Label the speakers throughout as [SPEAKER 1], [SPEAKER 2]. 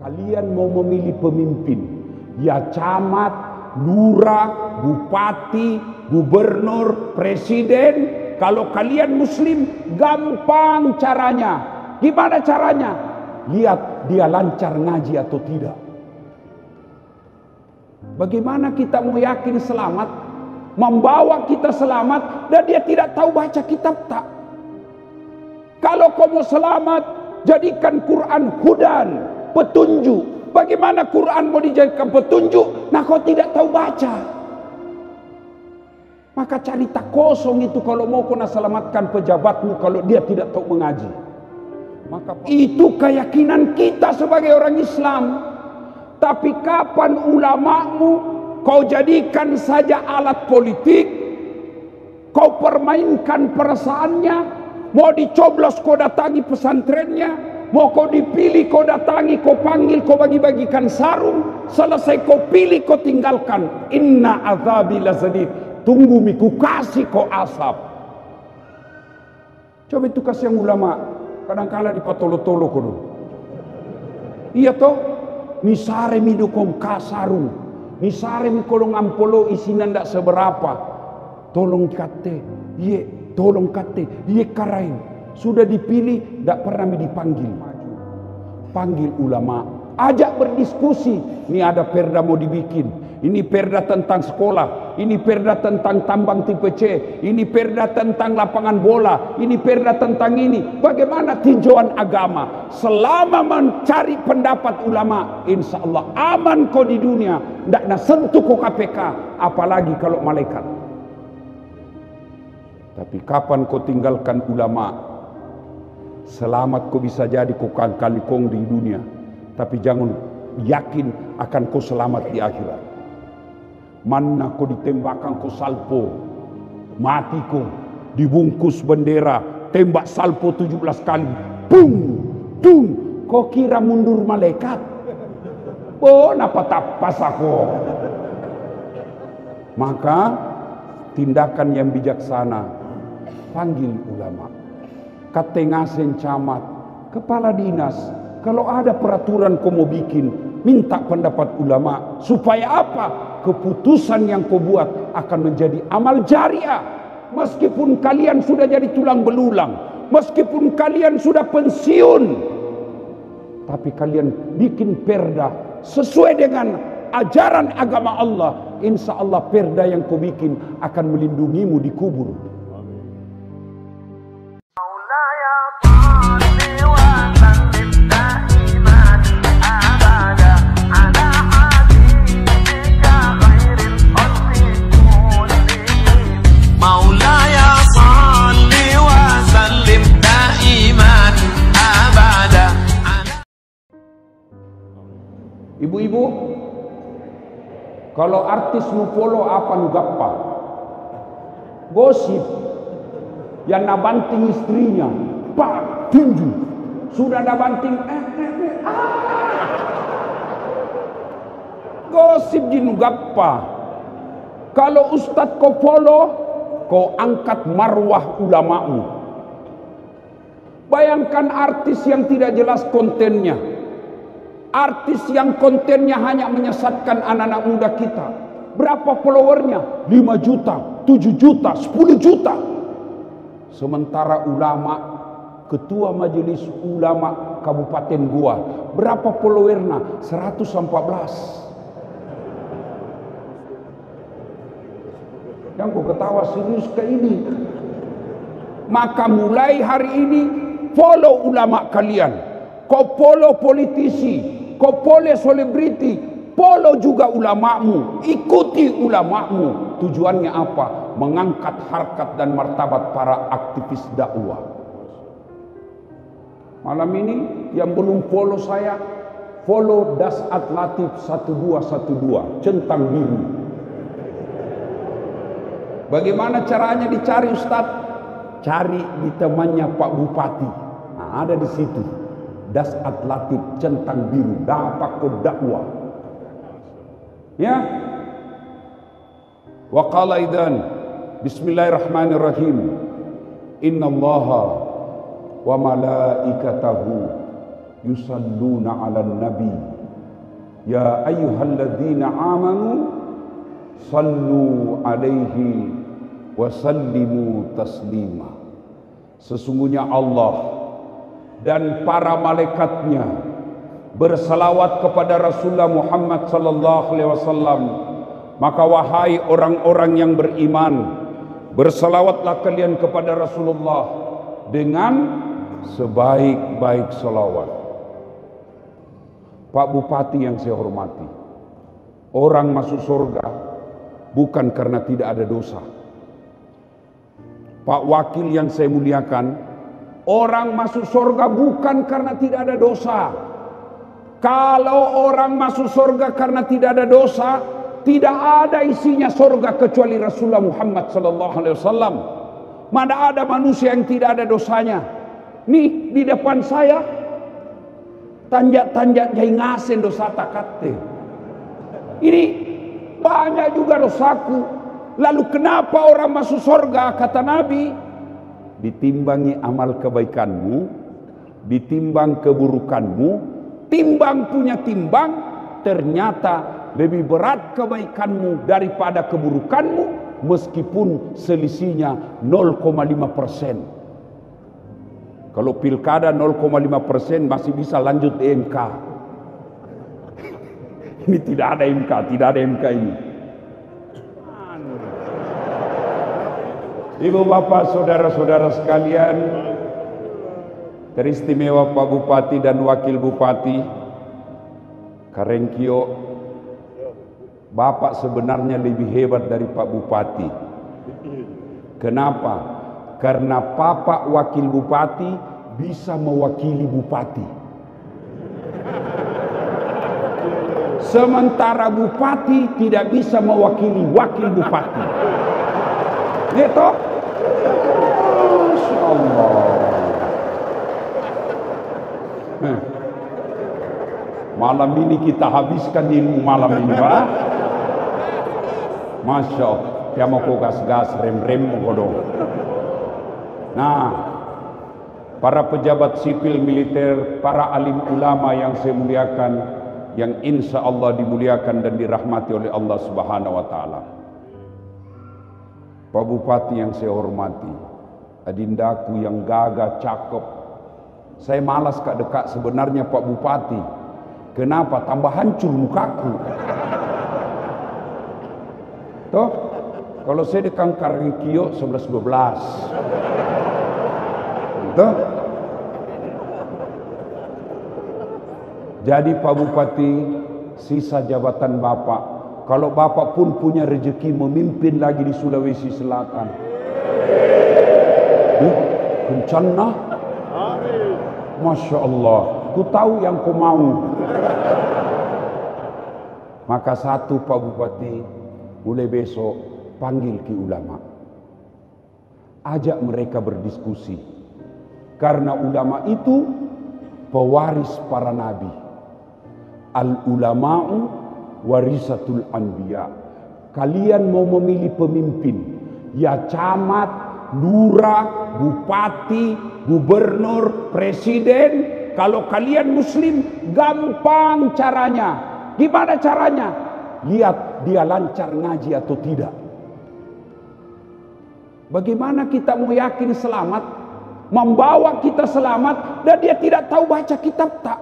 [SPEAKER 1] Kalian mau memilih pemimpin, ya camat, lurah, bupati, gubernur, presiden. Kalau kalian muslim, gampang caranya. Gimana caranya? Lihat dia lancar ngaji atau tidak. Bagaimana kita mau yakin selamat, membawa kita selamat, dan dia tidak tahu baca kitab tak? Kalau kau mau selamat, jadikan Quran hudan, petunjuk. Bagaimana Quran mau dijadikan petunjuk? Nah, kau tidak tahu baca. Maka cari tak kosong itu kalau mau kau nak selamatkan pejabatmu kalau dia tidak tahu mengaji. Maka itu keyakinan kita sebagai orang Islam. Tapi kapan ulamamu kau jadikan saja alat politik, kau permainkan perasaannya, mau dicoblos kau datangi pesantrennya, mau kau dipilih kau datangi, kau panggil, kau bagi-bagikan sarung, selesai kau pilih kau tinggalkan. Inna azabi lazadid, tunggu miku kasih kau asap. Coba itu kasih yang ulama, kadang-kala dipatolo-tolo kau dulu. Iya toh, misare midukong kasarung, misare mikolong ampolo isinan ndak seberapa. Tolong kate, ye, tolong kate, ye karain. Sudah dipilih, ndak pernah dipanggil. Panggil ulama, ajak berdiskusi. Ini ada perda mau dibikin, ini perda tentang sekolah, ini perda tentang tambang tipe C, ini perda tentang lapangan bola, ini perda tentang ini. Bagaimana tinjauan agama? Selama mencari pendapat ulama, insya Allah aman kau di dunia. Tidak nak sentuh kau KPK, apalagi kalau malaikat. Tapi kapan kau tinggalkan ulama, selamat kau bisa jadi kau kali kong di dunia, tapi jangan yakin akan kau selamat di akhirat. Mana kau ditembakkan kau salpo, mati kau dibungkus bendera, tembak salpo 17 kali, bung, dung, kau kira mundur malaikat? Oh, napa tapas aku? Maka tindakan yang bijaksana, panggil ulama, katengasen camat, kepala dinas. Kalau ada peraturan kau mau bikin, minta pendapat ulama. Supaya apa? Keputusan yang kau buat akan menjadi amal jariah. Meskipun kalian sudah jadi tulang belulang, meskipun kalian sudah pensiun, tapi kalian bikin perda sesuai dengan ajaran agama Allah. Insya Allah perda yang kau bikin akan melindungimu di kubur. Ibu-ibu, kalau artis nu follow apa nu gappa? Gosip yang nabanting istrinya, pak tinju, sudah nabanting gosip di nu gappa. Kalau ustad kau follow, kau angkat marwah ulamamu. Bayangkan artis yang tidak jelas kontennya, artis yang kontennya hanya menyesatkan anak-anak muda kita. Berapa followernya? 5 juta, 7 juta, 10 juta. Sementara ulama, ketua majelis ulama Kabupaten Goa, berapa followernya? 114. Yang kau ketawa serius ke ini? Maka mulai hari ini follow ulama kalian. Kau follow politisi, kau follow selebriti, follow juga ulamamu, ikuti ulamamu. Tujuannya apa? Mengangkat harkat dan martabat para aktivis dakwah. Malam ini yang belum follow saya, follow Dasat Latif 1212 centang biru. Bagaimana caranya dicari Ustaz? Cari di temannya Pak Bupati. Nah, ada di situ. Dasat Latif centang biru, dapat kau dakwah. Ya. Wa qala idzan bismillahirrahmanirrahim. Innallaha wa malaikatahu yusalluna 'alan nabi ya ayyuhalladzina amanu sallu 'alaihi wa sallimu taslima. Sesungguhnya Allah dan para malaikatnya bersalawat kepada Rasulullah Muhammad sallallahu alaihi wasallam. Maka wahai orang-orang yang beriman, bersalawatlah kalian kepada Rasulullah dengan sebaik-baik salawat. Pak Bupati yang saya hormati, orang masuk surga bukan karena tidak ada dosa. Pak Wakil yang saya muliakan, orang masuk surga bukan karena tidak ada dosa. Kalau orang masuk surga karena tidak ada dosa, tidak ada isinya surga kecuali Rasulullah Muhammad sallallahu alaihi wasallam. Mana ada manusia yang tidak ada dosanya? Nih di depan saya tanjak-tanjak jai ngasen dosa takate. Ini banyak juga dosaku. Lalu kenapa orang masuk surga? Kata Nabi, ditimbangi amal kebaikanmu, ditimbang keburukanmu, timbang punya timbang, ternyata lebih berat kebaikanmu daripada keburukanmu, meskipun selisihnya 0,5%. Kalau pilkada 0,5% masih bisa lanjut MK. Ini tidak ada MK, tidak ada MK ini. Ibu bapak saudara-saudara sekalian, teristimewa Pak Bupati dan Wakil Bupati Karengkio, Bapak sebenarnya lebih hebat dari Pak Bupati. Kenapa? Karena Bapak Wakil Bupati bisa mewakili Bupati, sementara Bupati tidak bisa mewakili Wakil Bupati. Gitu? Masya Allah. Malam ini kita habiskan ilmu malam ini, Pak. Masya Allah. Dia mau gas-gas, rem-rem mau dong. Nah, para pejabat sipil militer, para alim ulama yang saya muliakan, yang insya Allah dimuliakan dan dirahmati oleh Allah Subhanahu wa Ta'ala. Pak Bupati yang saya hormati, adindaku yang gagah, cakep. Saya malas kak dekat sebenarnya Pak Bupati. Kenapa? Tambah hancur mukaku. Toh, kalau saya dekat Karengkio 11-12. Toh? Jadi Pak Bupati, sisa jabatan Bapak, kalau Bapak pun punya rezeki memimpin lagi di Sulawesi Selatan. Kencana. Masya Allah. Ku tahu yang ku mau. Maka satu Pak Bupati, mulai besok panggil ki ulama. Ajak mereka berdiskusi. Karena ulama itu pewaris para nabi. Al-ulama'u warisatul anbiya. Kalian mau memilih pemimpin, ya camat, lurah, bupati, gubernur, presiden. Kalau kalian muslim, gampang caranya. Gimana caranya? Lihat dia lancar ngaji atau tidak. Bagaimana kita mau yakin selamat, membawa kita selamat, dan dia tidak tahu baca kitab tak?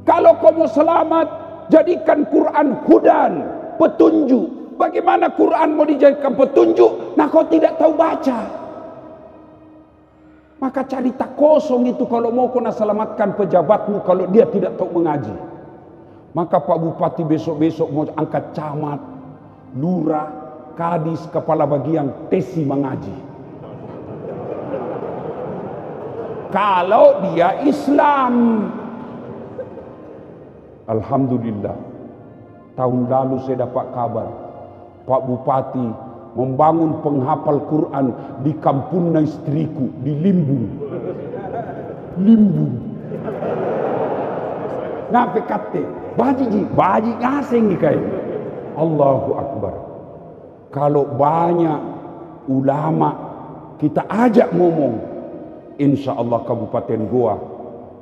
[SPEAKER 1] Kalau kau mau selamat, jadikan Quran hudan, petunjuk. Bagaimana Quran mau dijadikan petunjuk? Nah kau tidak tahu baca. Maka cari tak kosong itu kalau mau kau nak selamatkan pejabatmu kalau dia tidak tahu mengaji. Maka Pak Bupati besok-besok mau angkat camat, lurah, kadis, kepala bagian, tesi mengaji. Kalau dia Islam. Alhamdulillah, tahun lalu saya dapat kabar Pak Bupati membangun penghafal Quran di kampung istriku di Limbung. Ngape kate? Baji ngasing dikai. Allahu Akbar. Kalau banyak ulama kita ajak ngomong, insya Allah Kabupaten Goa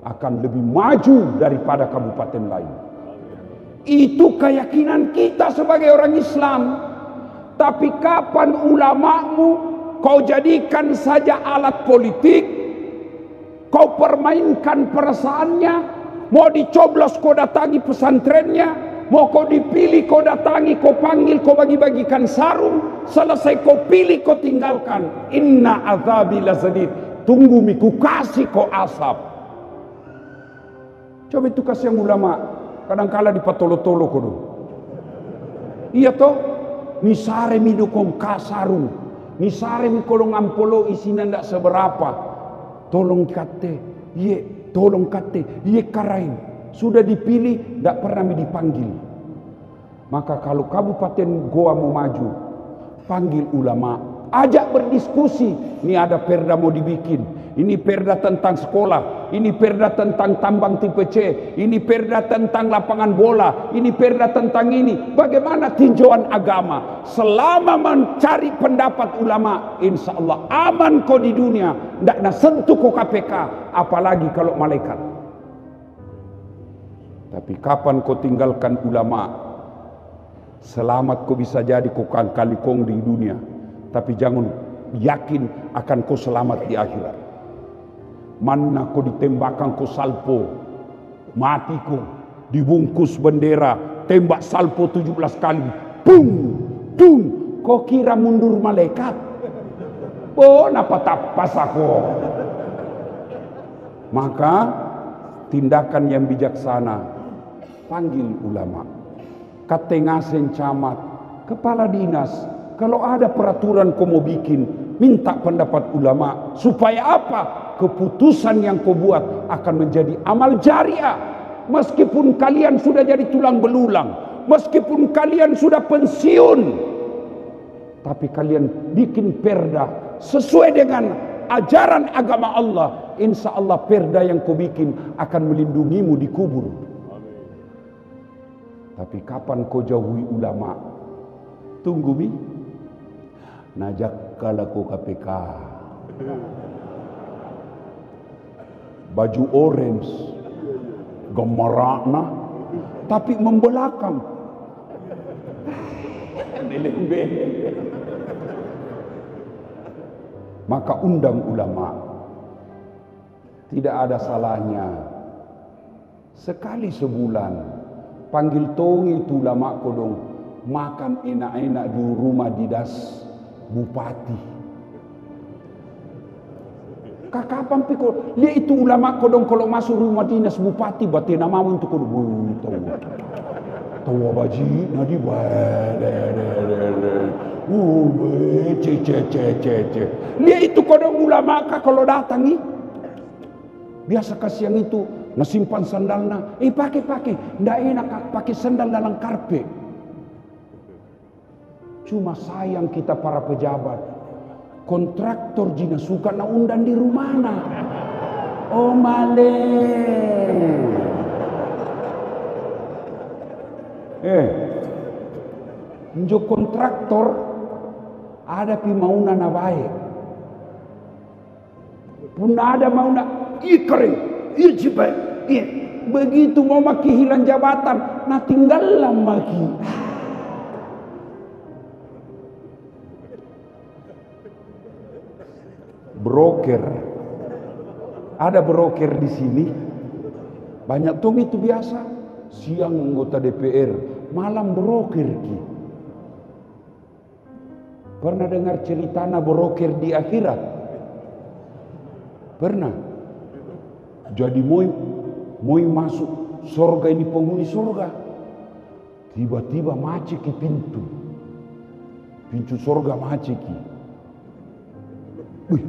[SPEAKER 1] akan lebih maju daripada kabupaten lain. Itu keyakinan kita sebagai orang Islam. Tapi kapan ulamamu kau jadikan saja alat politik, kau permainkan perasaannya, mau dicoblos kau datangi pesantrennya, mau kau dipilih kau datangi, kau panggil, kau bagi-bagikan sarung, selesai kau pilih kau tinggalkan. Inna azabi lazadid, tunggu miku kasih kau asap. Coba itu kasih yang ulama, kadang-kala di patolo-tolo kodo. Iya toh, misare mi dukom kasarung, misare mi kolong ampolo isinya ndak seberapa. Tolong kate, tolong kate, karain. Sudah dipilih, ndak pernah mi dipanggil. Maka kalau Kabupaten Goa mau maju, panggil ulama, ajak berdiskusi. Ini ada perda mau dibikin, ini perda tentang sekolah, ini perda tentang tambang tipe C, ini perda tentang lapangan bola, ini perda tentang ini. Bagaimana tinjauan agama? Selama mencari pendapat ulama, insya Allah aman kau di dunia. Ndak nak sentuh kau KPK, apalagi kalau malaikat. Tapi kapan kau tinggalkan ulama, selamat kau bisa jadi kau kalikong di dunia, tapi jangan yakin akan kau selamat di akhirat. Mana kau ditembakkan kau salpo, mati kau dibungkus bendera, tembak salpo 17 kali, pung, tung, kau kira mundur malaikat? Oh, napa tapas aku? Maka tindakan yang bijaksana, panggil ulama, katengasen camat, kepala dinas. Kalau ada peraturan kau mau bikin, minta pendapat ulama. Supaya apa? Keputusan yang kau buat akan menjadi amal jariah. Meskipun kalian sudah jadi tulang belulang, meskipun kalian sudah pensiun, tapi kalian bikin perda sesuai dengan ajaran agama Allah. Insya Allah perda yang kau bikin akan melindungimu di kubur. Tapi kapan kau jauhi ulama? Tunggu mi, najak kalaku KPK, baju orange, gemerana, tapi membelakang. Maka undang ulama. Tidak ada salahnya sekali sebulan panggil tongi itu ulama kodong makan enak-enak di rumah dinas bupati. Kapan piko dia itu ulama kodong kalau masuk rumah dinas bupati berarti nama untuk kodong tahu baji nadi dia itu kodong ulama kalau datang nih biasa kasih yang itu nasimpan sandalnya, pakai, ndak enak pakai sandal dalam karpet. Cuma sayang kita para pejabat, kontraktor jina suka na undang di rumahna. Oh male. Njo kontraktor ada pi mauna na baik. Pun ada mauna kering, jibat, begitu mau maki hilang jabatan, nah tinggallah maki. Broker, ada broker di sini, banyak tuh itu biasa. Siang anggota DPR, malam broker ki. Pernah dengar cerita na broker di akhirat? Pernah? Jadi mau masuk surga ini penghuni surga. Tiba-tiba maciki pintu surga maciki. Wih,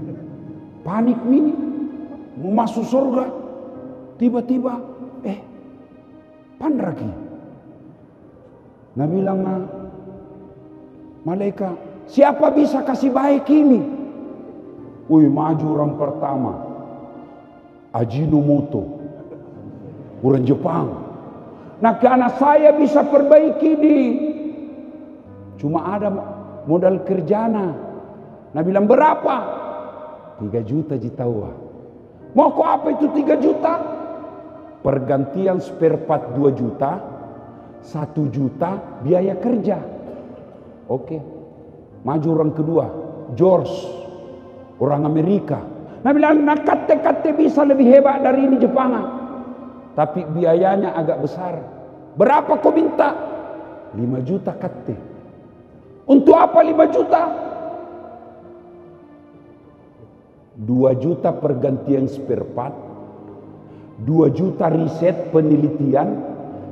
[SPEAKER 1] panik mini mau masuk surga. Tiba-tiba pandraki. Nah bilang malaikat, siapa bisa kasih baik ini? Wih, maju orang pertama. Ajinomoto, orang Jepang. Nah karena saya bisa perbaiki di, cuma ada modal kerjana. Nah bilang berapa? 3 juta jitawa. Mau kok apa itu 3 juta? pergantian spare part 2 juta, 1 juta biaya kerja. Oke. Maju orang kedua, George, orang Amerika. Nah bilang, nah kate bisa lebih hebat dari ini Jepang. Tapi biayanya agak besar. Berapa kau minta? 5 juta kate. Untuk apa 5 juta? 2 juta pergantian spare part, 2 juta riset penelitian,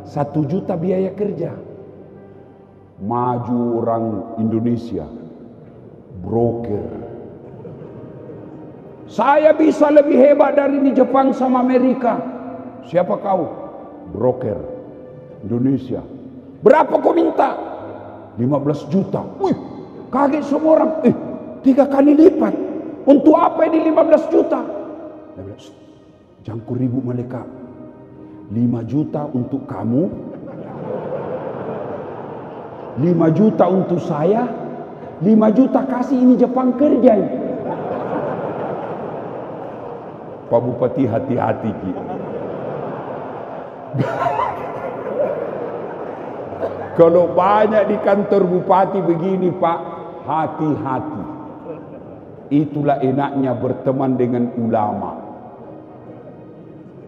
[SPEAKER 1] 1 juta biaya kerja. Maju orang Indonesia, broker. Saya bisa lebih hebat dari di Jepang sama Amerika. Siapa kau? Broker Indonesia. Berapa kau minta? 15 juta. Wih, kaget semua orang. 3 kali lipat. Untuk apa ini 15 juta? Jangan kau ribut mereka. 5 juta untuk kamu, 5 juta untuk saya, 5 juta kasih ini Jepang kerja. Pak Bupati hati-hati Ki. Kalau banyak di kantor bupati begini Pak, hati-hati. Itulah enaknya berteman dengan ulama.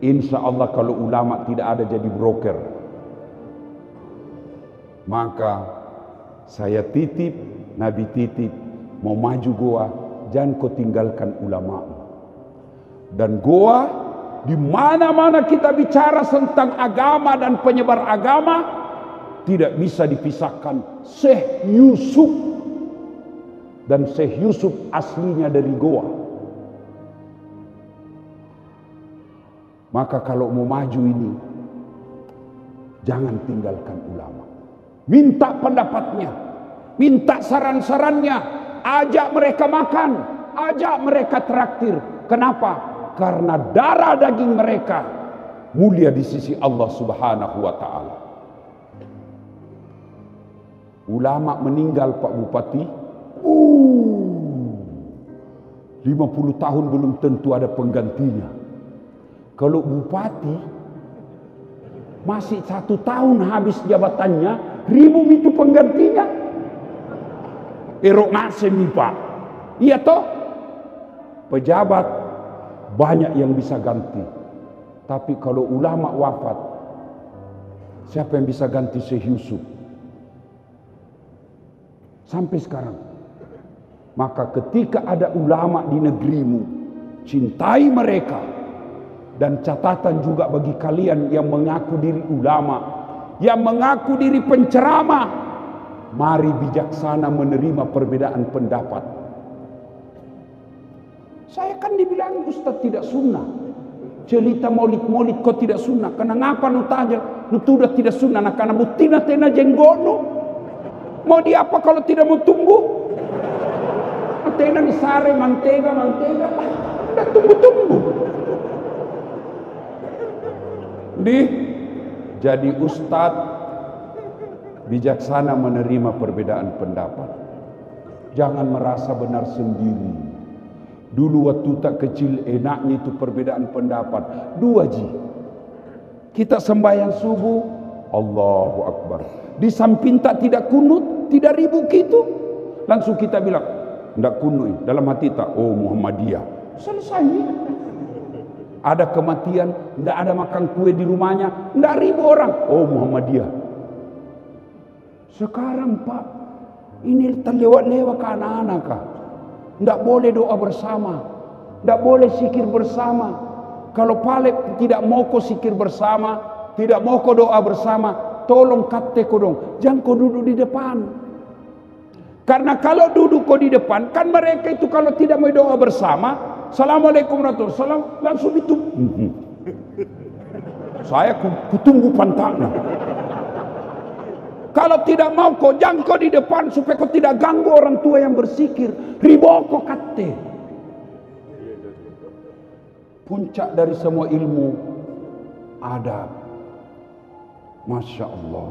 [SPEAKER 1] Insya Allah kalau ulama tidak ada jadi broker. Maka saya titip, Nabi titip, mau maju goa, jangan kau tinggalkan ulama. Dan goa, di mana-mana kita bicara tentang agama dan penyebar agama, tidak bisa dipisahkan Syekh Yusuf. Dan Syekh Yusuf aslinya dari Goa. Maka kalau mau maju ini, jangan tinggalkan ulama. Minta pendapatnya, minta saran-sarannya, ajak mereka makan, ajak mereka traktir. Kenapa? Karena darah daging mereka mulia di sisi Allah Subhanahu wa ta'ala. Ulama meninggal Pak Bupati, 50 tahun belum tentu ada penggantinya. Kalau bupati masih 1 tahun habis jabatannya, 1000 itu penggantinya. Erok ngasem nih Pak. Iya toh? Pejabat banyak yang bisa ganti. Tapi kalau ulama wafat, siapa yang bisa ganti Syekh Yusuf? Sampai sekarang. Maka ketika ada ulama di negerimu, cintai mereka. Dan catatan juga bagi kalian yang mengaku diri ulama, yang mengaku diri penceramah, mari bijaksana menerima perbedaan pendapat. Saya kan dibilang Ustaz tidak sunnah. Cerita maulid-maulid kau tidak sunnah. Karena ngapa nu tanya? Nu sudah tidak sunnah. Nah, karena butina tena jenggono. Mau di apa kalau tidak mau tunggu? Tena di sare mantega. Udah tunggu. Jadi ustadz bijaksana menerima perbedaan pendapat. Jangan merasa benar sendiri. Dulu waktu tak kecil enaknya itu perbedaan pendapat. 2 ji. Kita sembahyang subuh, Allahu Akbar. Di samping tak tidak kunut, tidak ribut gitu. Langsung kita bilang, tidak kunut. Dalam hati tak, oh Muhammadiyah. Selesai. Ada kematian, tidak ada makan kue di rumahnya, tidak ribut orang. Oh Muhammadiyah. Sekarang Pak, ini terlewat-lewat ke anak-anak kah? Tidak boleh doa bersama, tidak boleh zikir bersama. Kalau palep tidak mau kau zikir bersama, tidak mau kau doa bersama, tolong kate kau dong, jangan kau duduk di depan. Karena kalau duduk kau di depan, kan mereka itu kalau tidak mau doa bersama, Assalamualaikum warahmatullahi wabarakatuh, langsung itu. Saya kutunggu pantangnya. Kalau tidak mau kau, jangan kau di depan supaya kau tidak ganggu orang tua yang bersikir. Riboko kate. Puncak dari semua ilmu adab. Masya Allah.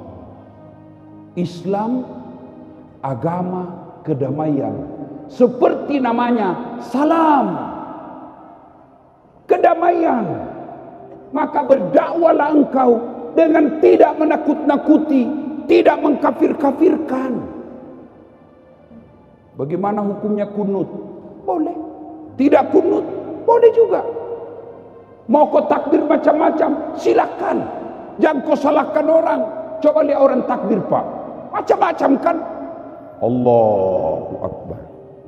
[SPEAKER 1] Islam agama kedamaian. Seperti namanya, salam. Kedamaian. Maka berdakwalah engkau dengan tidak menakut-nakuti, tidak mengkafir-kafirkan. Bagaimana hukumnya kunut? Boleh. Tidak kunut? Boleh juga. Mau kau takbir macam-macam, silakan. Jangan kau salahkan orang. Coba lihat orang takbir, Pak. Macam-macam kan? Allahu Akbar.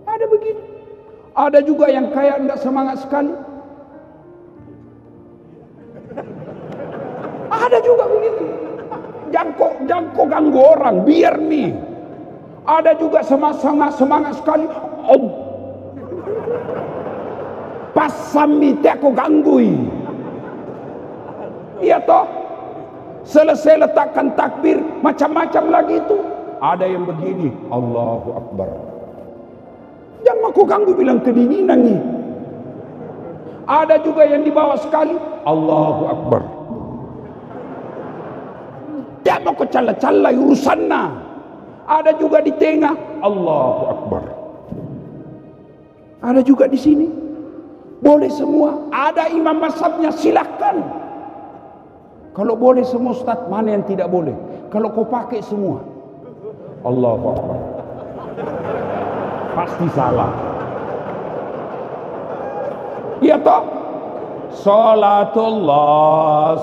[SPEAKER 1] Ada begini. Ada juga yang kayak tidak semangat sekali. Ada juga begitu. Jangan kau ganggu orang, biar nih. Ada juga semangat sekali. Pas sambil aku ganggui. Iya toh? Selesai letakkan takbir, macam-macam lagi itu. Ada yang begini, Allahu Akbar. Jangan aku ganggu, bilang kedinginan nih. Ada juga yang di bawah sekali, Allahu Akbar. Jangan mau kecala-cala urusannya. Ada juga di tengah, Allahu Akbar. Ada juga di sini. Boleh semua. Ada imam mazhabnya, silakan. Kalau boleh semua Ustaz, mana yang tidak boleh? Kalau kau pakai semua, Allahu Akbar, pasti salah. Iya toh? Salatullah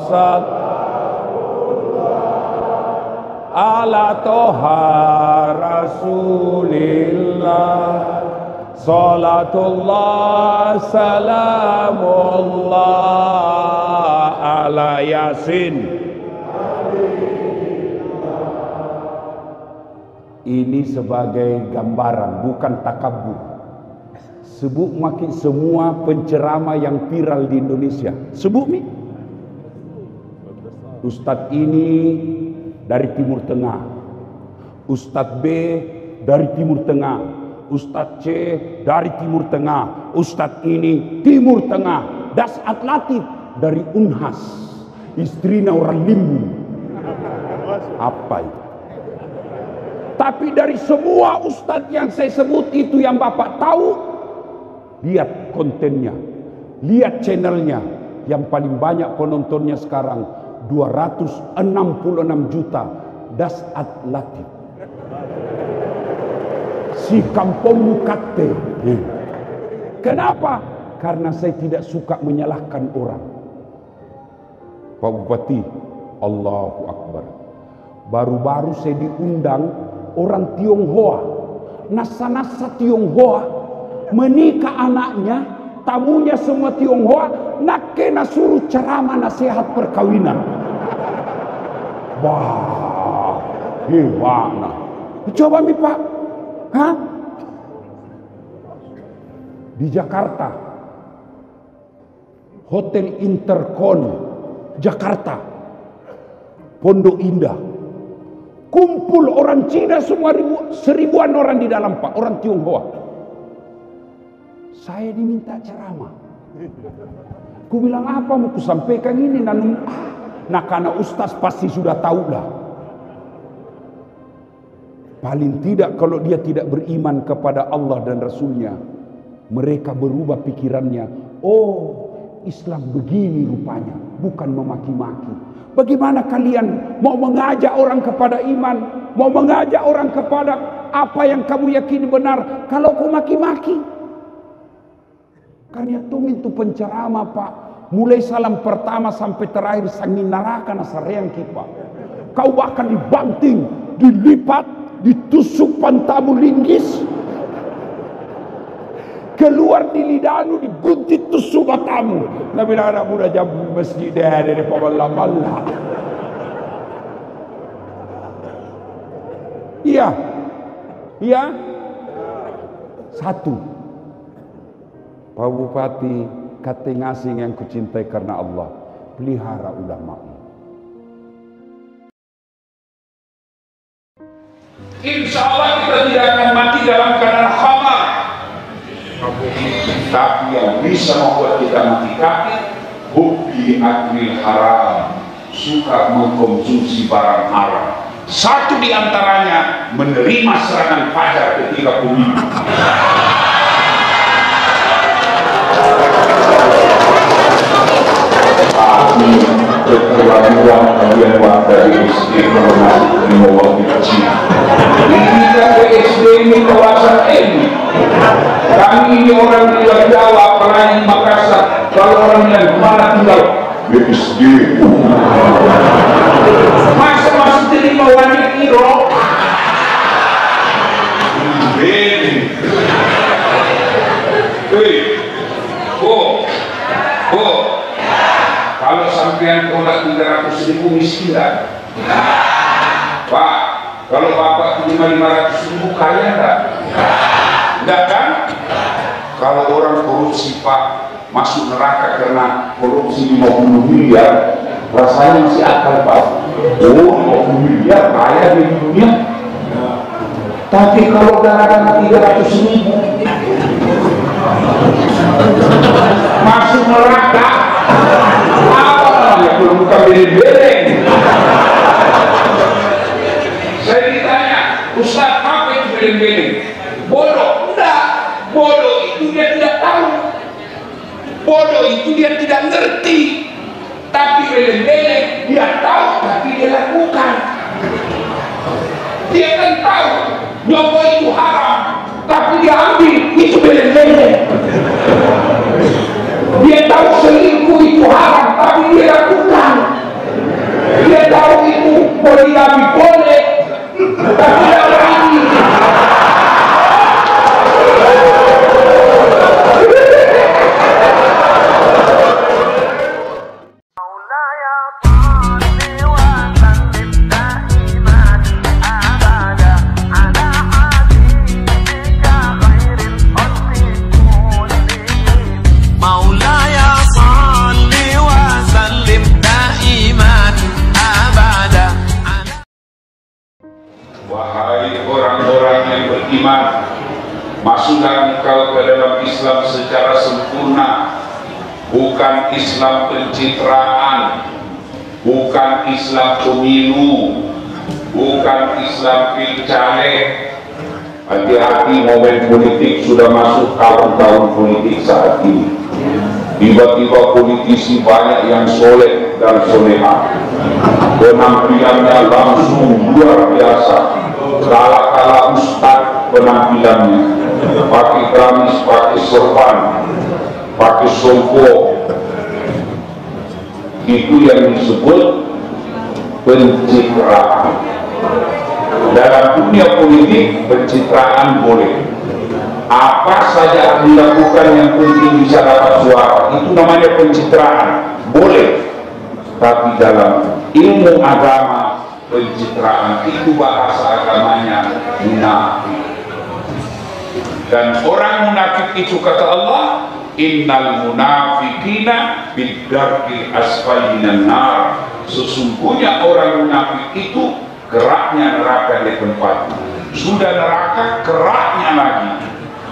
[SPEAKER 1] ala toha rasulillah, salatullah salamullah ala yasin. Ini sebagai gambaran, bukan takabur. Sebut makin semua penceramah yang viral di Indonesia. Sebut mi. Ustadz ini dari Timur Tengah, Ustadz B dari Timur Tengah, Ustadz C dari Timur Tengah, Ustadz ini Timur Tengah, Das Atlatif dari Unhas, istrinya orang Limbu. Apa itu? Tapi dari semua ustadz yang saya sebut itu yang Bapak tahu, lihat kontennya, lihat channelnya. Yang paling banyak penontonnya sekarang 266 juta, Das Atlatif. Si kampung Mukate. Kenapa? Karena saya tidak suka menyalahkan orang. Pak Bupati, Allahu Akbar. Baru-baru saya diundang orang Tionghoa, nasa-nasa Tionghoa, menikah anaknya, tamunya semua Tionghoa, nak kena suruh ceramah nasihat perkawinan. Wah, gimana? Coba mi Pak, hah? Di Jakarta, Hotel Intercon, Jakarta, Pondok Indah, kumpul orang Cina semua, seribuan orang di dalam Pak, orang Tionghoa. Saya diminta ceramah. Ku bilang apa mau ku sampaikan ini? Nah karena ustaz pasti sudah tahu lah. Paling tidak kalau dia tidak beriman kepada Allah dan Rasulnya, mereka berubah pikirannya. Oh, Islam begini rupanya, bukan memaki-maki. Bagaimana kalian mau mengajak orang kepada iman, mau mengajak orang kepada apa yang kamu yakini benar, kalau kau maki-maki? Kan ya itu penceramah Pak, mulai salam pertama sampai terakhir sangin neraka nasareang kita. Kau bahkan dibanting, dilipat, ditusuk pantamu linggis, keluar di lidahmu, diguntit tusuk matamu. Nabi anak muda jamu masjid dari paballa-balla. Iya. Iya. Satu. Pak Bupati, kate ngasing yang kucintai karena Allah, pelihara ulama. Insya Allah kita tidak akan mati dalam keadaan khamar. Tapi yang bisa membuat kita mati kafir, hubbi aklil haram, suka mengkonsumsi barang haram. Satu di antaranya menerima serangan fajar ketika pemilu.
[SPEAKER 2] mengatasi keterlaluan kalian dari SD karena membawa kecil. Ini kan SD ini kawasan ini. Kami ini orang di luar Jawa, apalagi Makassar. Kalau orang bilang mana tinggal BSD, masa masih terima wanita kiro? Kalau sampean tolak 300.000 miskin kan? Pak, kalau bapak terima 500.000 kaya enggak? Enggak kan? Kalau orang korupsi Pak masuk neraka karena korupsi 50 miliar, rasanya masih akal Pak. Oh, 50 miliar kaya di dunia. Tapi kalau gara-gara 300.000 masuk neraka, apa namanya? Belum bukan beleng-beleng. Saya ditanya, Ustaz, apa itu beleng-beleng? Bodoh? Enggak. Bodoh itu dia tidak tahu. Bodoh itu dia tidak ngerti. Tapi beleng-beleng dia tahu, tapi dia lakukan. Dia kan tahu nyokok itu haram, tapi dia ambil, itu beleng-beleng. Dia tahu selingkuh itu haram, tapi dia lakukan. Dia tahu itu poligami boleh, tapi dia berani. Masuklah engkau ke dalam Islam secara sempurna, bukan Islam pencitraan, bukan Islam pemilu, bukan Islam pilcaleg. Hati-hati, momen politik sudah masuk tahun-tahun politik saat ini. Tiba-tiba politisi banyak yang soleh dan soleha, penampilannya langsung luar biasa. Kala-kala ustaz penampilannya pakai gamis, pakai sorban, pakai songko, itu yang disebut pencitraan. Dalam dunia politik pencitraan boleh, apa saja dilakukan yang penting bisa dapat suara, itu namanya pencitraan, boleh. Tapi dalam ilmu agama, pencitraan itu bahasa agamanya munafik. Dan orang munafik itu kata Allah, innal munafiqina fid darkil asfali minan nar. Sesungguhnya orang munafik itu keraknya neraka di tempat. Sudah neraka, keraknya lagi.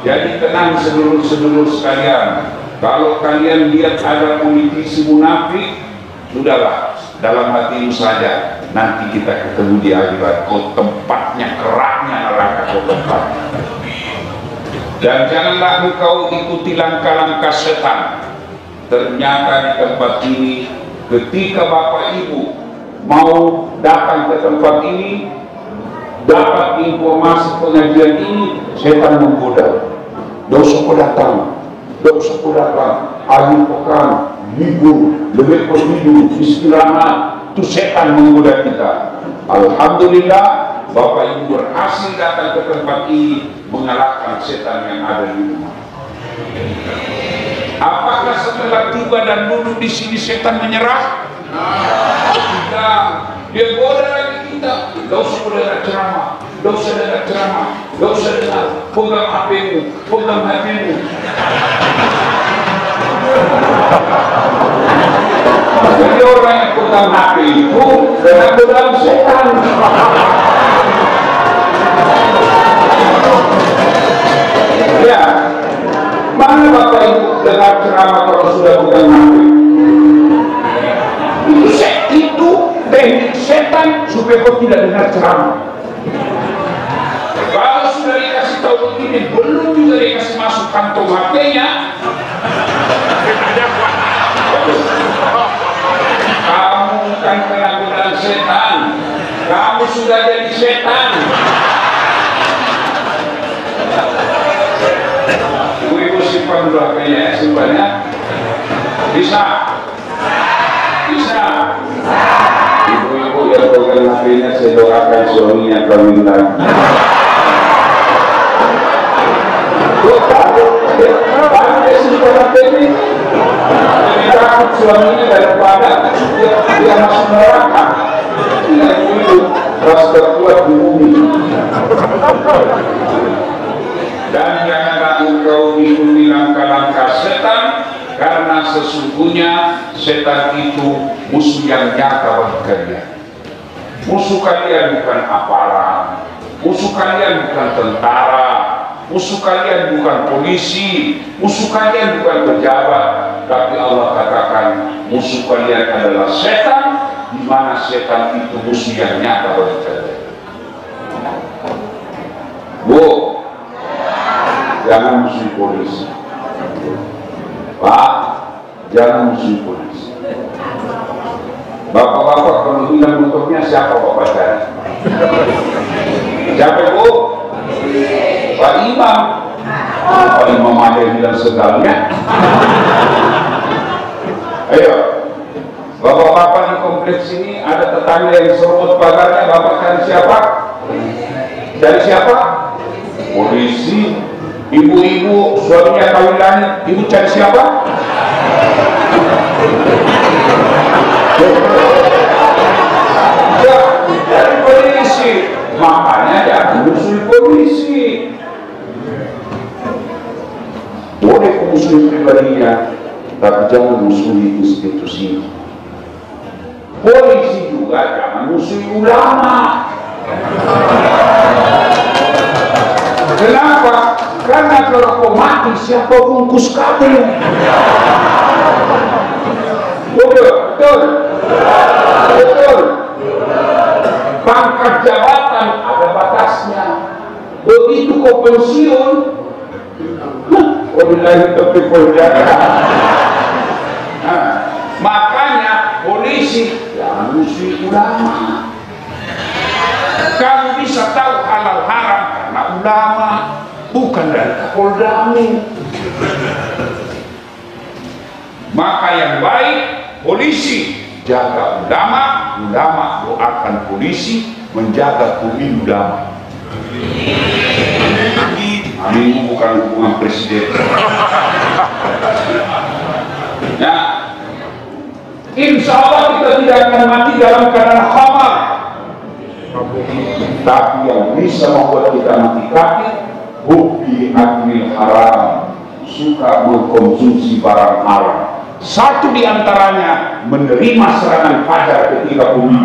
[SPEAKER 2] Jadi tenang sedulur-sedulur sekalian. Kalau kalian lihat ada politisi munafik, sudahlah, dalam hatimu saja. Nanti kita ketemu di akhirat. Kau tempatnya, keraknya neraka kau tempatnya. Dan janganlah engkau ikuti langkah-langkah setan. Ternyata di tempat ini, ketika bapak ibu mau datang ke tempat ini, dapat informasi pengajian ini, setan menggoda. Dosa kau datang, dosa kau datang, akhir pekan, libur, lebih perhidup, istirahat, itu setan menggoda kita. Alhamdulillah, bapak ibu berhasil datang ke tempat ini, mengalahkan setan yang ada di rumah. Apakah setelah tiba dan duduk di sini setan menyerah? Tidak. Dia goda lagi kita. Gak usah dengar ceramah, gak usah dengar ceramah, gak usah dengar. Pegang HP-mu, pegang hatimu. Jadi orang yang pegang HP itu dengan godaan setan. Ya, mana bapak ibu dengar ceramah kalau sudah pegang HP? Itu teknik setan supaya kau tidak dengar ceramah. Kalau sudah dikasih tahu begini, belum juga dikasih masuk kantong HP-nya. Kamu sudah jadi setan. Ibu-ibu simpan dulu HP-nya, simpan ya. Bisa? Bisa? Ibu-ibu yang pegang HP-nya, saya doakan suaminya kawin lagi. Kalau dia simpan HP ini, lebih takut suaminya daripada dia masuk neraka. Ini ibu-ibu ras terkuat di bumi. Dan janganlah engkau mengikuti langkah-langkah setan, karena sesungguhnya setan itu musuh yang nyata bagi kalian. Musuh kalian bukan aparat, musuh kalian bukan tentara, musuh kalian bukan polisi, musuh kalian bukan pejabat, tapi Allah katakan musuh kalian adalah setan, di mana setan itu musuh yang nyata bagi kalian. Bu, jangan musuh polisi. Pak, jangan musuh polisi. Bapak-bapak kalau hilang motornya siapa bapak cari? Siapa bu? Pak Imam. Pak Imam ada yang hilang segalanya. Ayo, bapak-bapak di kompleks ini ada tetangga yang serobot pagarnya, bapak cari siapa? Cari siapa? Polisi. Ibu-ibu suaminya kawin lagi, ibu cari siapa? Ya, cari polisi. Makanya jangan musuh polisi. Boleh musuh pribadinya, tapi jangan musuhi institusi. Polisi juga jangan musuh ulama. Kenapa? Karena kalau kau mati, siapa bungkus kamu? Betul. Pangkat jabatan ada batasnya. Begitu kau pensiun, makanya polisi jangan musuh ulama. Kamu bisa tahu halal haram karena ulama, bukan dari Kapoldami. Maka yang baik polisi jaga ulama, ulama doakan polisi menjaga bumi ulama. Amin, bukan hubungan presiden. Nah, insya Allah kita tidak akan mati dalam keadaan khamar. Tapi yang bisa membuat kita mati kafir, hubbi aklil haram, suka mengkonsumsi barang haram. Satu di antaranya menerima serangan fajar ketika bumi.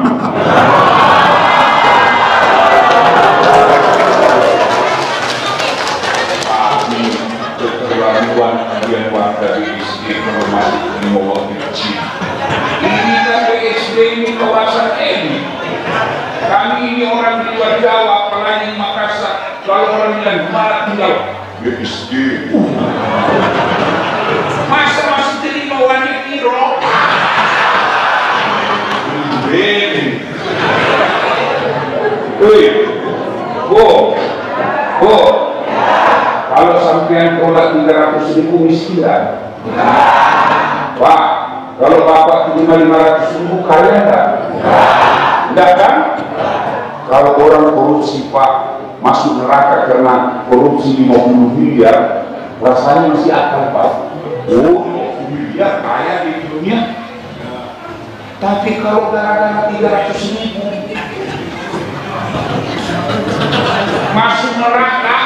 [SPEAKER 2] Kami keterlaluan kalian warga di SD menghormati ilmu kecil. Ini kan SD ini kawasan elit. Kami ini orang di luar Jawa, apalagi Makassar. Kalau orang bilang mana tinggal ya SD. Masa masih terima wanita kiro? Kalau sampean tolak 300.000 miskinan, Pak, kalau bapak terima 500.000 kaya enggak? Enggak kan? Kalau orang korupsi Pak masuk neraka karena korupsi 50 miliar, rasanya masih akal Pak. Oh, 50 miliar kaya di dunia. Tapi kalau gara-gara 300.000 masuk neraka,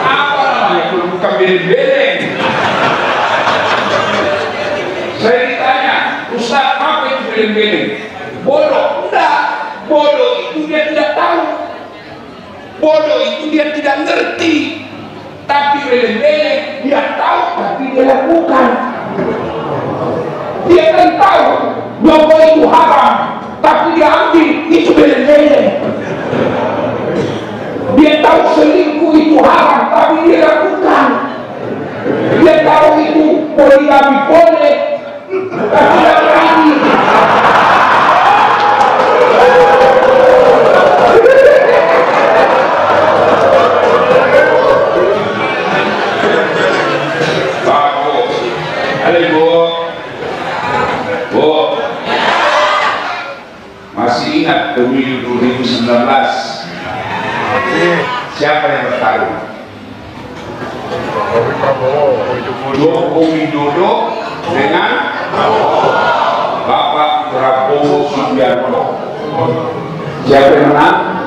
[SPEAKER 2] apa namanya kalau bukan beleng-beleng? Saya ditanya, Ustaz, apa itu beleng-beleng? Bodoh? Enggak. Bodoh itu dia tidak tahu. Bodoh itu dia tidak ngerti. Tapi beleng-beleng dia tahu, tapi dia lakukan. Dia kan tahu bahwa itu haram, tapi dia ambil, itu beleng-beleng. Dia tahu selingkuh itu haram, tapi dia lakukan. Dia tahu itu poligami boleh, tapi dia berani. ingat pemilu 2019? Siapa yang bertarung? Joko Widodo dengan Bapak Prabowo Subianto. Siapa yang menang?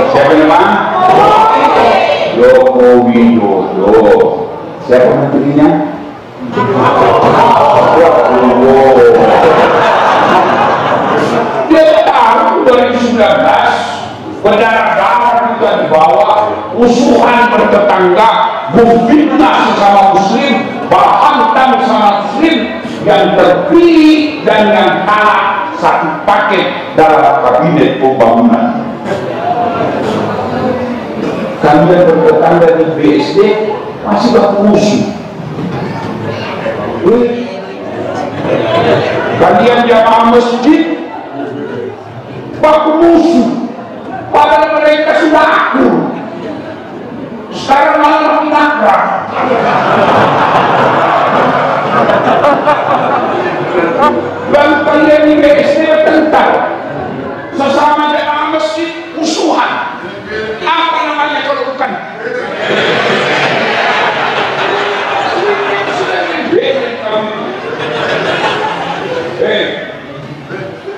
[SPEAKER 2] Siapa yang menang? Joko Widodo. Siapa menterinya? Dia tahu 2019 berdarah-darah juga dibawa, musuhan bertetangga, fitnah sesama muslim, berhantam sama muslim, yang terpilih dan yang kalah satu paket dalam kabinet pembangunan. Kalian bertetangga di BSD masih baku musuh. Kalian jamaah masjid baku musuh, padahal mereka sudah akur. Sekarang malah menabrak. Dan kalian di BSD bertengkar sesama jamaah masjid, musuhan. Apa namanya kalau bukan?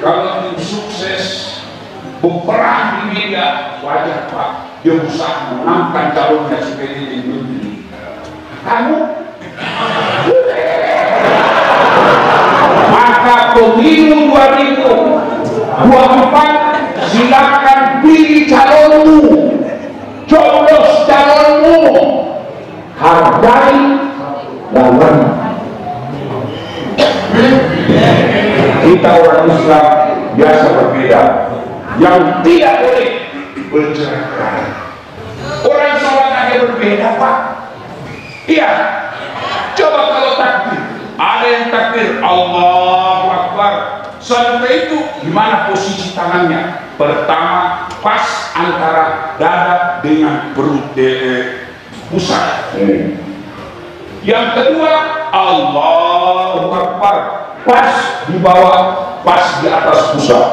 [SPEAKER 2] Kalau ingin sukses berperang di media, wajar Pak, dia berusaha menangkan calonnya sebagai menteri. Kamu maka pemilu 2024 silakan pilih calonmu, coblos calonmu, hargai lawan. Kita orang Islam biasa berbeda, yang tidak boleh bercerai. Orang sholat aja berbeda Pak. Iya, coba kalau takbir, ada yang takbir Allahu Akbar, sampai itu gimana posisi tangannya? Pertama pas antara dada dengan perut pusat. Yang kedua Allahu Akbar, pas di bawah, pas di atas pusat.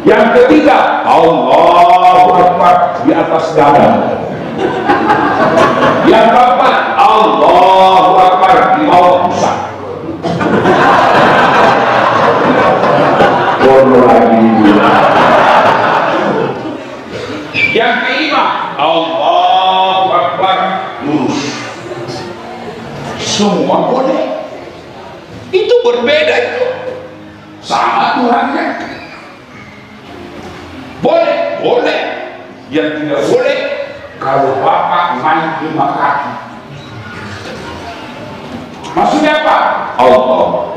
[SPEAKER 2] Yang ketiga Allahu Akbar, di atas dada. Yang keempat Allahu Akbar, di bawah pusat. Yang kelima Allahu Akbar, lurus. Semua boleh. Itu berbeda itu. Sama Tuhannya. Boleh, boleh. Yang tidak boleh kalau Bapak main 5 kaki. Maksudnya apa? Allah.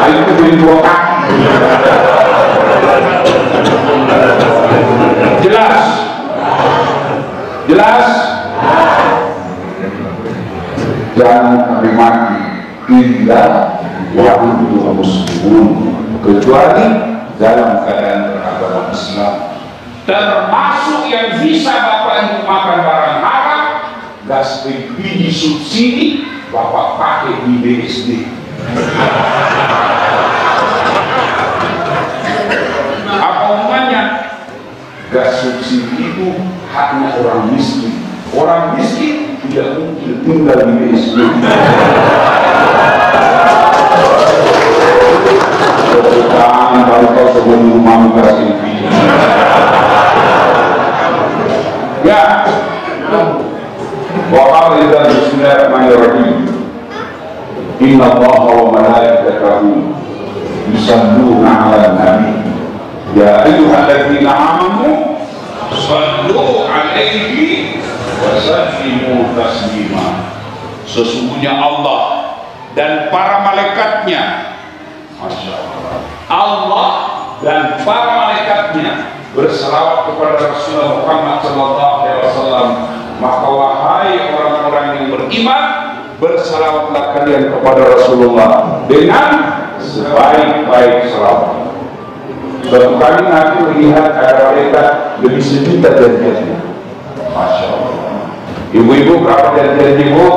[SPEAKER 2] Itu beri 2 kaki. Jelas? Jelas? Jangan sampai mati illa wa antum muslimun, kecuali dalam keadaan beragama Islam. Termasuk yang bisa Bapak itu makan barang haram, gas LPG subsidi Bapak pakai di BSD. Apa hubungannya? Gas subsidi itu haknya orang miskin. Orang miskin tidak mungkin tinggal di BSD. Jangan baru kau sebelum rumah gas LPG. Ya, wa qala bismillahirrahmanirrahim. Inna Allaha wa malaikatahu yusalluna 'alan nabi. Ya ayyuhalladzina amanu shallu 'alaihi wa sallimu taslima. Sesungguhnya Allah dan para malaikatnya, Masya Allah dan para malaikatnya berselawat kepada Rasulullah Muhammad SAW. Maka wahai orang-orang yang beriman, berselawatlah kalian kepada Rasulullah dengan sebaik-baik selawat. Suatu kali Nabi melihat ada mereka lebih sejuta janjiannya. Masya Allah. Ibu-ibu berapa janjian ibu?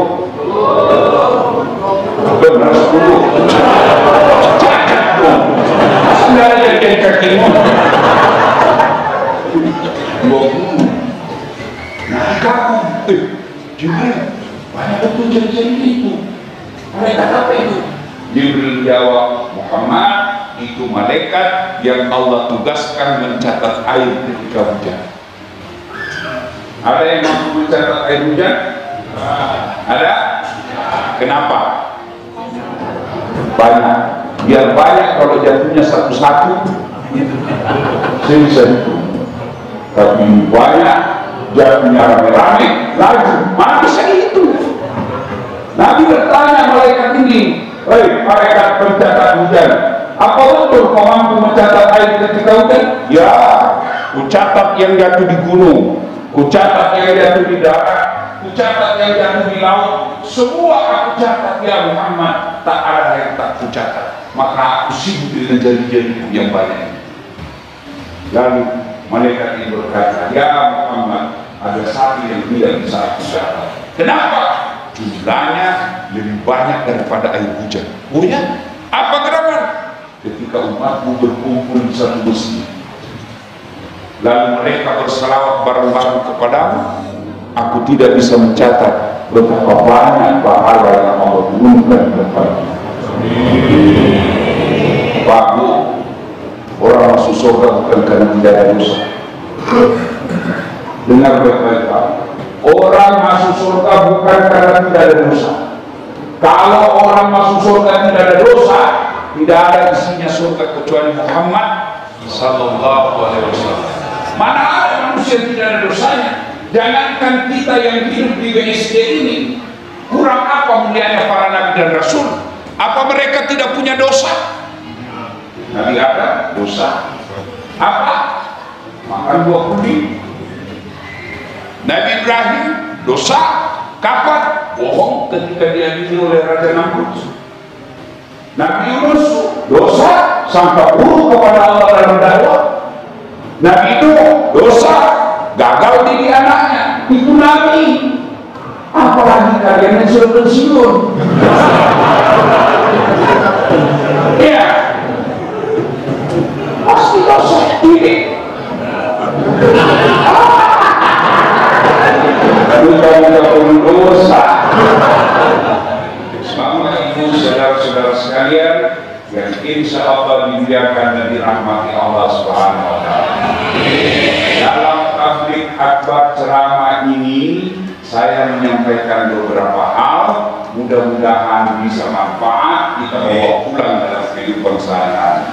[SPEAKER 2] Benar 10. dijawab, Muhammad itu malaikat yang Allah tugaskan mencatat air ketika hujan. Ada yang mampu mencatat air hujan? Ada? Kenapa? Banyak. Biar banyak, kalau jatuhnya satu-satu saya bisa itu. Tapi banyak jatuhnya rame-rame, laju, mana bisa itu? Nabi bertanya malaikat ini, hei malaikat pencatat hujan, apa betul kau mampu mencatat air ketika hujan? Ya, ku catat yang jatuh di gunung, ku catat yang jatuh di darat, ku catat yang jatuh di laut, semua aku catat ya Muhammad, tak ada yang tak ku catat. Maka aku sibuk dengan jari-jariku yang banyak. Lalu malaikat ini berkata, ya Muhammad, ada satu yang tidak bisa aku catat. Kenapa? Jumlahnya lebih banyak daripada air hujan. Oh ya? Apa kenapa? Ketika umatmu berkumpul di satu masjid, lalu mereka berselawat bareng-bareng kepadamu, aku tidak bisa mencatat betapa banyak pahala yang Allah turunkan kepadamu. Pak Bu, orang masuk surga bukan karena tidak ada dosa. Dengar baik-baik Pak, orang masuk surga bukan karena tidak ada dosa. Kalau orang masuk surga tidak ada dosa, tidak ada isinya surga kecuali Muhammad sallallahu alaihi wasallam. Mana ada manusia yang tidak ada dosanya? Jangankan kita yang hidup di BSD ini, kurang apa mulianya para nabi dan rasul? Apa mereka tidak punya dosa? Nabi ada dosa. Apa? Makan buah kuning. Nabi Ibrahim dosa. Kapan? Bohong ketika dia dibunuh oleh Raja Namrud. Nabi Yunus dosa sampai buruk kepada Allah dalam dakwah. Nabi itu dosa, gagal didik anaknya. Itu Nabi. Apalagi kalian yang sudah pensiun. Ya, pasti dosa ini. Bukan dosa. Bapak Ibu saudara-saudara sekalian yang insya Allah dimuliakan dan dirahmati Allah Subhanahu Wa Taala. Dalam tabligh akbar ceramah ini saya menyampaikan beberapa hal, mudah-mudahan bisa manfaat kita bawa pulang dalam kehidupan sehari-hari.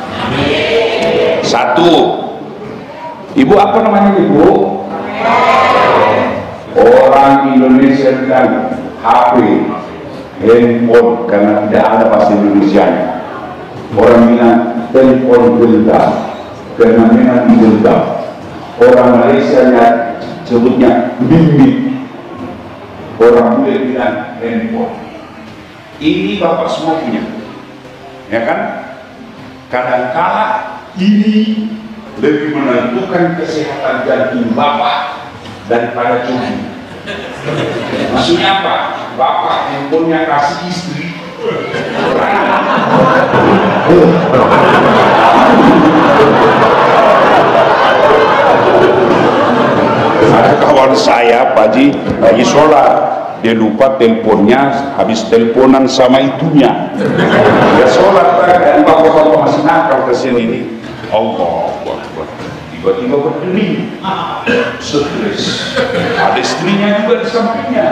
[SPEAKER 2] Satu, Ibu apa namanya Ibu? Orang Indonesia dan HP, handphone karena tidak ada bahasa Indonesianya. Orang bilang telepon genggam karena memang genggam. Orang Malaysia sebutnya bimbit. Orang boleh bilang handphone. Ini Bapak semua punya, ya kan? Kadangkala ini lebih menentukan kesehatan jantung Bapak daripada cucu. Maksudnya apa? Bapak handphonenya kasih istri. Ada kawan saya Pak Ji lagi sholat, dia lupa teleponnya, habis teleponan sama itunya. Dia sholat kan, bapak-bapak masih nakal kesini ini. Allah Akbar. Tiba-tiba berdiri, stres. Ada istrinya juga di sampingnya.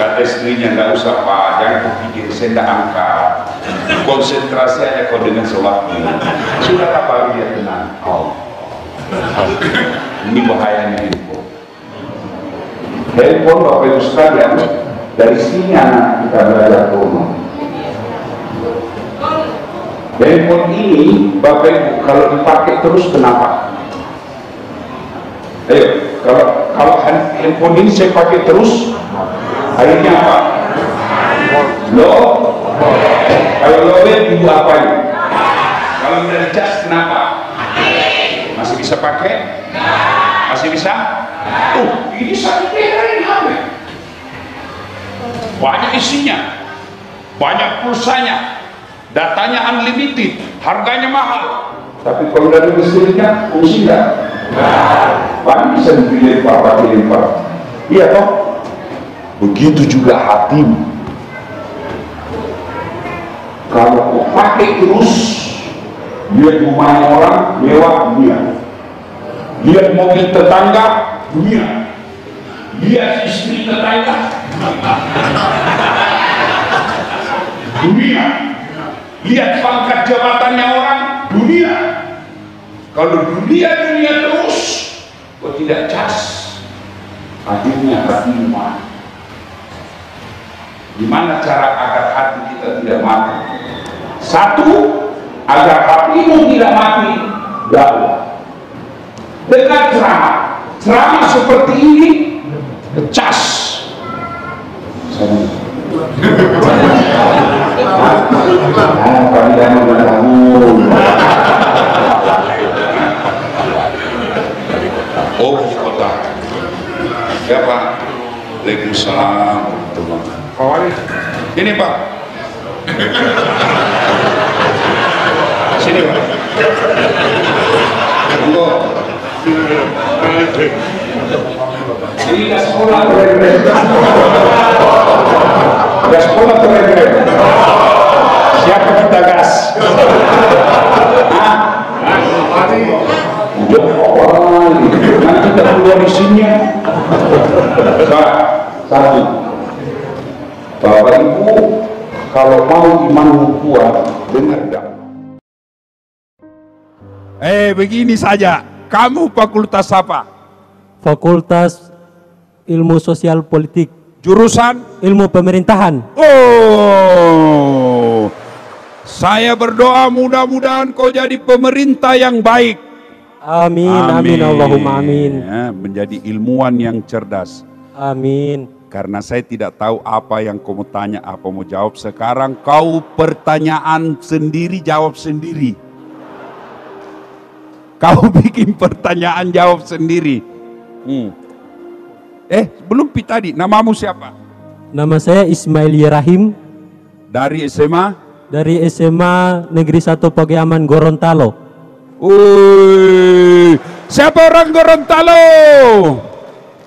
[SPEAKER 2] Kata istrinya, nggak usah Pak, jangan kepikir, saya tidak angkat. Konsentrasi aja kau dengan sholatnya. Sudah apa dia tenang? Ini bahayanya handphone. Handphone Bapak Ibu sekalian, dari sini anak kita belajar ke rumah. Handphone ini Bapak Ibu kalau dipakai terus kenapa? Ayo, kalau handphone ini saya pakai terus, akhirnya apa? Low. Kalau lowet Ibu apain? Kalau udah dicas kenapa? Masih bisa pakai? Masih bisa? Ini satu ini HP. Banyak isinya, banyak pulsanya, datanya unlimited, harganya mahal. Tapi kalau dari listriknya fungsi nggak? Banyak bisa dilempar, pakai lempar. Iya toh? Begitu juga hatimu. Kalau kau pakai terus, lihat rumah orang mewah, dunia. Lihat mobil tetangga, dunia. Lihat istri tetangga, dunia. Lihat pangkat jabatannya orang, dunia. Kalau dunia terus, kau tidak cas, akhirnya hatimu mati. Gimana cara agar hati kita tidak mati? Satu, agar hatimu tidak mati, dakwah dengan ceramah seperti ini, cas. Oh, kota. Ya Pak. Waalaikumsalam. Pak Wali. Ini Pak. Sini Pak. Tunggu. Ini udah sekolah keren-keren. Udah sekolah keren-keren. Siapa kita gas? Udah Wali. Nanti kita keluar di sini. Satu, Bapak Ibu, kalau mau imanmu kuat, dengar dakwah.
[SPEAKER 1] Begini saja, kamu fakultas apa?
[SPEAKER 3] Fakultas Ilmu Sosial Politik.
[SPEAKER 1] Jurusan?
[SPEAKER 3] Ilmu Pemerintahan.
[SPEAKER 1] Oh, saya berdoa mudah-mudahan kau jadi pemerintah yang baik.
[SPEAKER 3] Amin, amin, Allahumma amin.
[SPEAKER 1] Ya, menjadi ilmuwan yang cerdas.
[SPEAKER 3] Amin.
[SPEAKER 1] Karena saya tidak tahu apa yang kau mau tanya, apa mau jawab. Sekarang kau pertanyaan sendiri, jawab sendiri. Kau bikin pertanyaan, jawab sendiri. Belum tadi, namamu siapa?
[SPEAKER 3] Nama saya Ismail Yerahim.
[SPEAKER 1] Dari SMA?
[SPEAKER 3] Dari SMA Negeri 1 Pagiaman Gorontalo.
[SPEAKER 1] Siapa orang Gorontalo?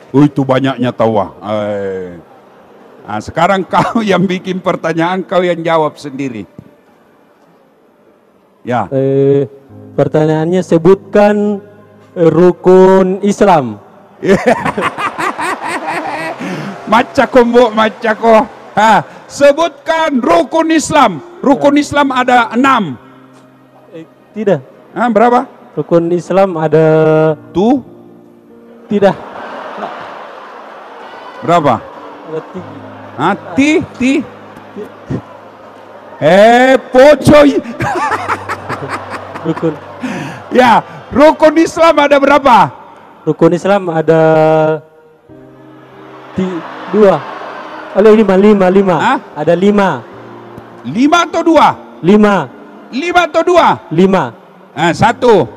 [SPEAKER 1] Itu banyaknya tahu. Nah, sekarang kau yang bikin pertanyaan, kau yang jawab sendiri. Ya.
[SPEAKER 3] Pertanyaannya, sebutkan rukun Islam.
[SPEAKER 1] Macako. Sebutkan rukun Islam. Rukun Islam ada 6.
[SPEAKER 3] Tidak.
[SPEAKER 1] Berapa?
[SPEAKER 3] Rukun Islam ada Tidak.
[SPEAKER 1] Berapa?
[SPEAKER 3] Ada 3.
[SPEAKER 1] Pocoy.
[SPEAKER 3] Rukun.
[SPEAKER 1] Ya, rukun Islam ada berapa?
[SPEAKER 3] Rukun Islam ada 2. Ada 5. Ada 5.
[SPEAKER 1] 5 atau 2?
[SPEAKER 3] 5.
[SPEAKER 1] 5 atau 2?
[SPEAKER 3] 5.
[SPEAKER 1] 1.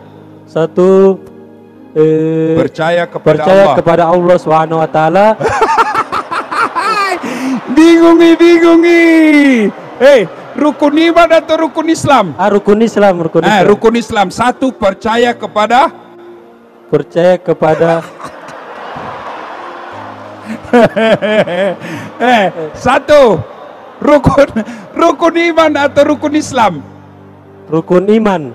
[SPEAKER 1] Percaya
[SPEAKER 3] kepada Allah Subhanahu wa taala.
[SPEAKER 1] Bingungi. Rukun iman atau rukun Islam?
[SPEAKER 3] Rukun Islam.
[SPEAKER 1] Rukun Islam. 1, percaya kepada 1, rukun iman atau rukun Islam?
[SPEAKER 3] Rukun iman.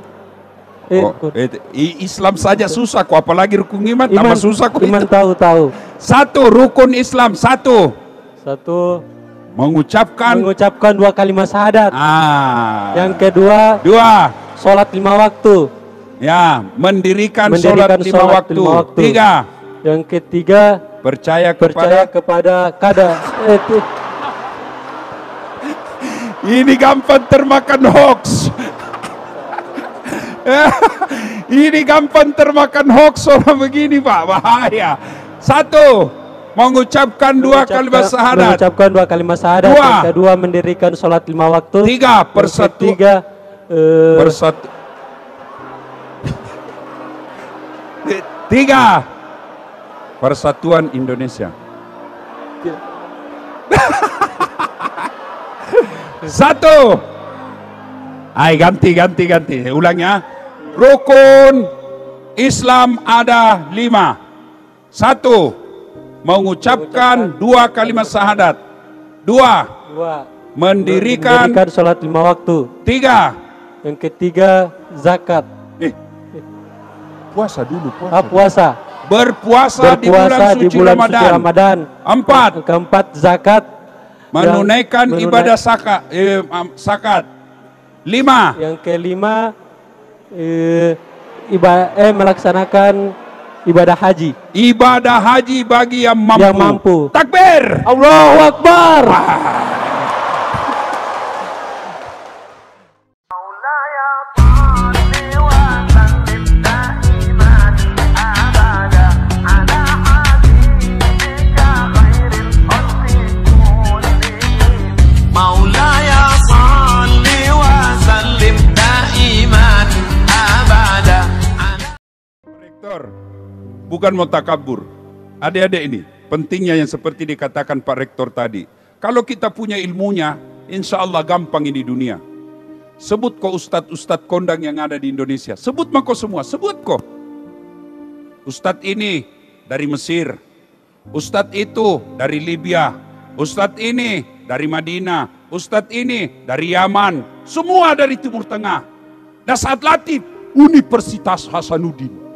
[SPEAKER 1] Islam saja susah kok, apalagi rukun iman tambah susah kok.
[SPEAKER 3] Iman tahu.
[SPEAKER 1] 1, rukun Islam. 1, mengucapkan
[SPEAKER 3] 2 kalimat syahadat. Yang kedua,
[SPEAKER 1] 2,
[SPEAKER 3] sholat 5 waktu.
[SPEAKER 1] Ya, mendirikan sholat 5 waktu. 3,
[SPEAKER 3] yang ketiga,
[SPEAKER 1] percaya
[SPEAKER 3] kepada qada.
[SPEAKER 1] Ini gampang termakan hoax. Ini gampang termakan hoax orang begini Pak, bahaya. 1, mengucapkan 2 kalimat syahadat.
[SPEAKER 3] Mengucapkan 2 kalimat syahadat. Yang kedua, mendirikan sholat 5 waktu.
[SPEAKER 1] 3, persatuan Indonesia. 1. Ganti. Ulang ya. Rukun Islam ada 5. 1, mengucapkan 2 kalimat syahadat. 2, Mendirikan
[SPEAKER 3] sholat 5 waktu.
[SPEAKER 1] 3.
[SPEAKER 3] Yang ketiga zakat.
[SPEAKER 1] Puasa dulu,
[SPEAKER 3] Puasa.
[SPEAKER 1] Berpuasa di bulan suci Ramadan. 4.
[SPEAKER 3] Keempat zakat.
[SPEAKER 1] Menunaikan ibadah zakat. 5.
[SPEAKER 3] Yang kelima melaksanakan ibadah haji.
[SPEAKER 1] Ibadah haji bagi yang mampu. Takbir.
[SPEAKER 3] Allahu Akbar.
[SPEAKER 1] Bukan mau takabur. Adik-adik ini, pentingnya yang seperti dikatakan Pak Rektor tadi. Kalau kita punya ilmunya, insya Allah gampang ini dunia. Sebut kok ustadz-ustadz kondang yang ada di Indonesia. Sebut mah kok semua, sebut kok. Ustadz ini dari Mesir. Ustadz itu dari Libya. Ustadz ini dari Madinah. Ustadz ini dari Yaman. Semua dari Timur Tengah. Dasat Latif, Universitas Hasanuddin.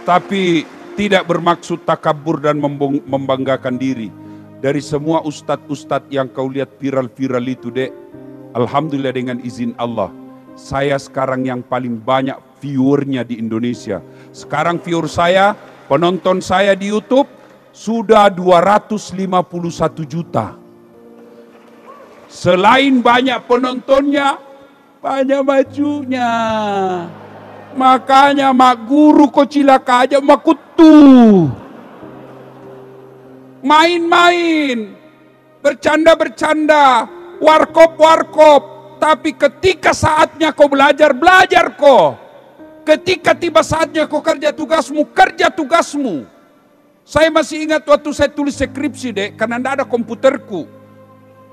[SPEAKER 1] Tapi tidak bermaksud takabur dan membanggakan diri. Dari semua ustadz-ustadz yang kau lihat viral-viral itu, Dek, alhamdulillah dengan izin Allah, saya sekarang yang paling banyak viewernya di Indonesia. Sekarang viewer saya, penonton saya di YouTube sudah 251 juta. Selain banyak penontonnya, banyak bajunya. Makanya mak guru kok cilaka aja mak kutu. Main-main, bercanda-bercanda, warkop-warkop. Tapi ketika saatnya kau belajar, belajar kau. Ketika tiba saatnya kau kerja tugasmu, kerja tugasmu. Saya masih ingat waktu saya tulis skripsi, Dek, karena tidak ada komputerku.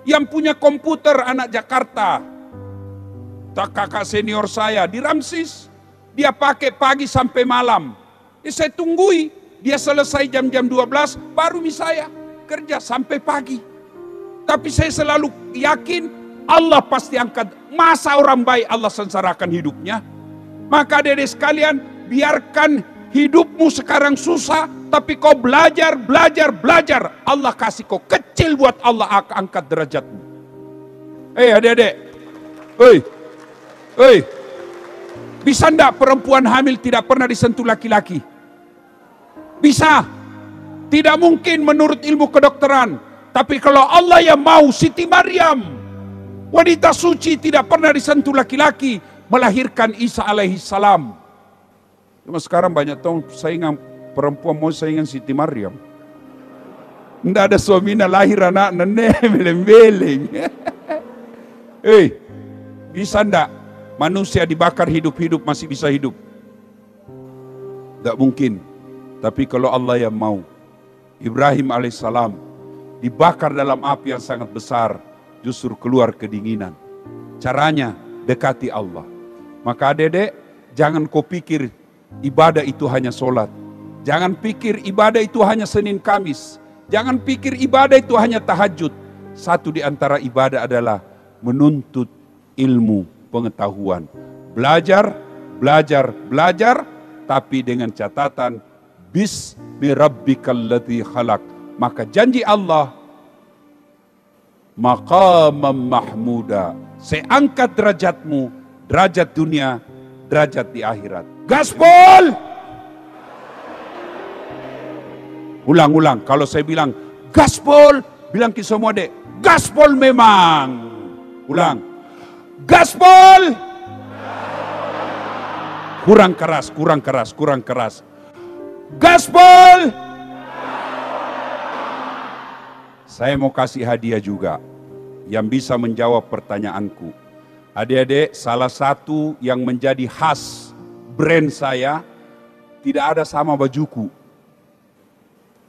[SPEAKER 1] Yang punya komputer anak Jakarta. Kakak senior saya di Ramsis. Dia pakai pagi sampai malam. Saya tunggui. Dia selesai jam-jam 12, baru saya kerja sampai pagi. Tapi saya selalu yakin Allah pasti angkat. Masa orang baik Allah sengsarakan hidupnya? Maka adik sekalian, biarkan hidupmu sekarang susah, tapi kau belajar. Allah kasih kau kecil buat Allah angkat derajatmu. Adik-adik. Bisa enggak perempuan hamil tidak pernah disentuh laki-laki? Bisa. Tidak mungkin menurut ilmu kedokteran. Tapi kalau Allah yang mau, Siti Maryam, wanita suci, tidak pernah disentuh laki-laki, melahirkan Isa alaihi salam. Cuma sekarang banyak tahu saingan perempuan mau saingan Siti Maryam. Tidak ada suaminya lahir anak nenek beleng-beleng. Bisa enggak manusia dibakar hidup-hidup masih bisa hidup? Tidak mungkin. Tapi kalau Allah yang mau, Ibrahim alaihissalam dibakar dalam api yang sangat besar, justru keluar kedinginan. Caranya dekati Allah. Maka adik-adik, jangan kau pikir ibadah itu hanya sholat. Jangan pikir ibadah itu hanya Senin Kamis. Jangan pikir ibadah itu hanya tahajud. Satu di antara ibadah adalah menuntut ilmu, pengetahuan. Belajar, tapi dengan catatan Bismi rabbikal ladzi khalaq. Maka janji Allah, maqamam mahmuda, saya angkat derajatmu, derajat dunia, derajat di akhirat. Gaspol! Ulang-ulang, kalau saya bilang gaspol, bilang ke semua dek, gaspol memang. Ulang, gaspol! Kurang keras. Gaspol! Saya mau kasih hadiah juga yang bisa menjawab pertanyaanku. Adik-adik, salah satu yang menjadi khas brand saya, tidak ada sama bajuku.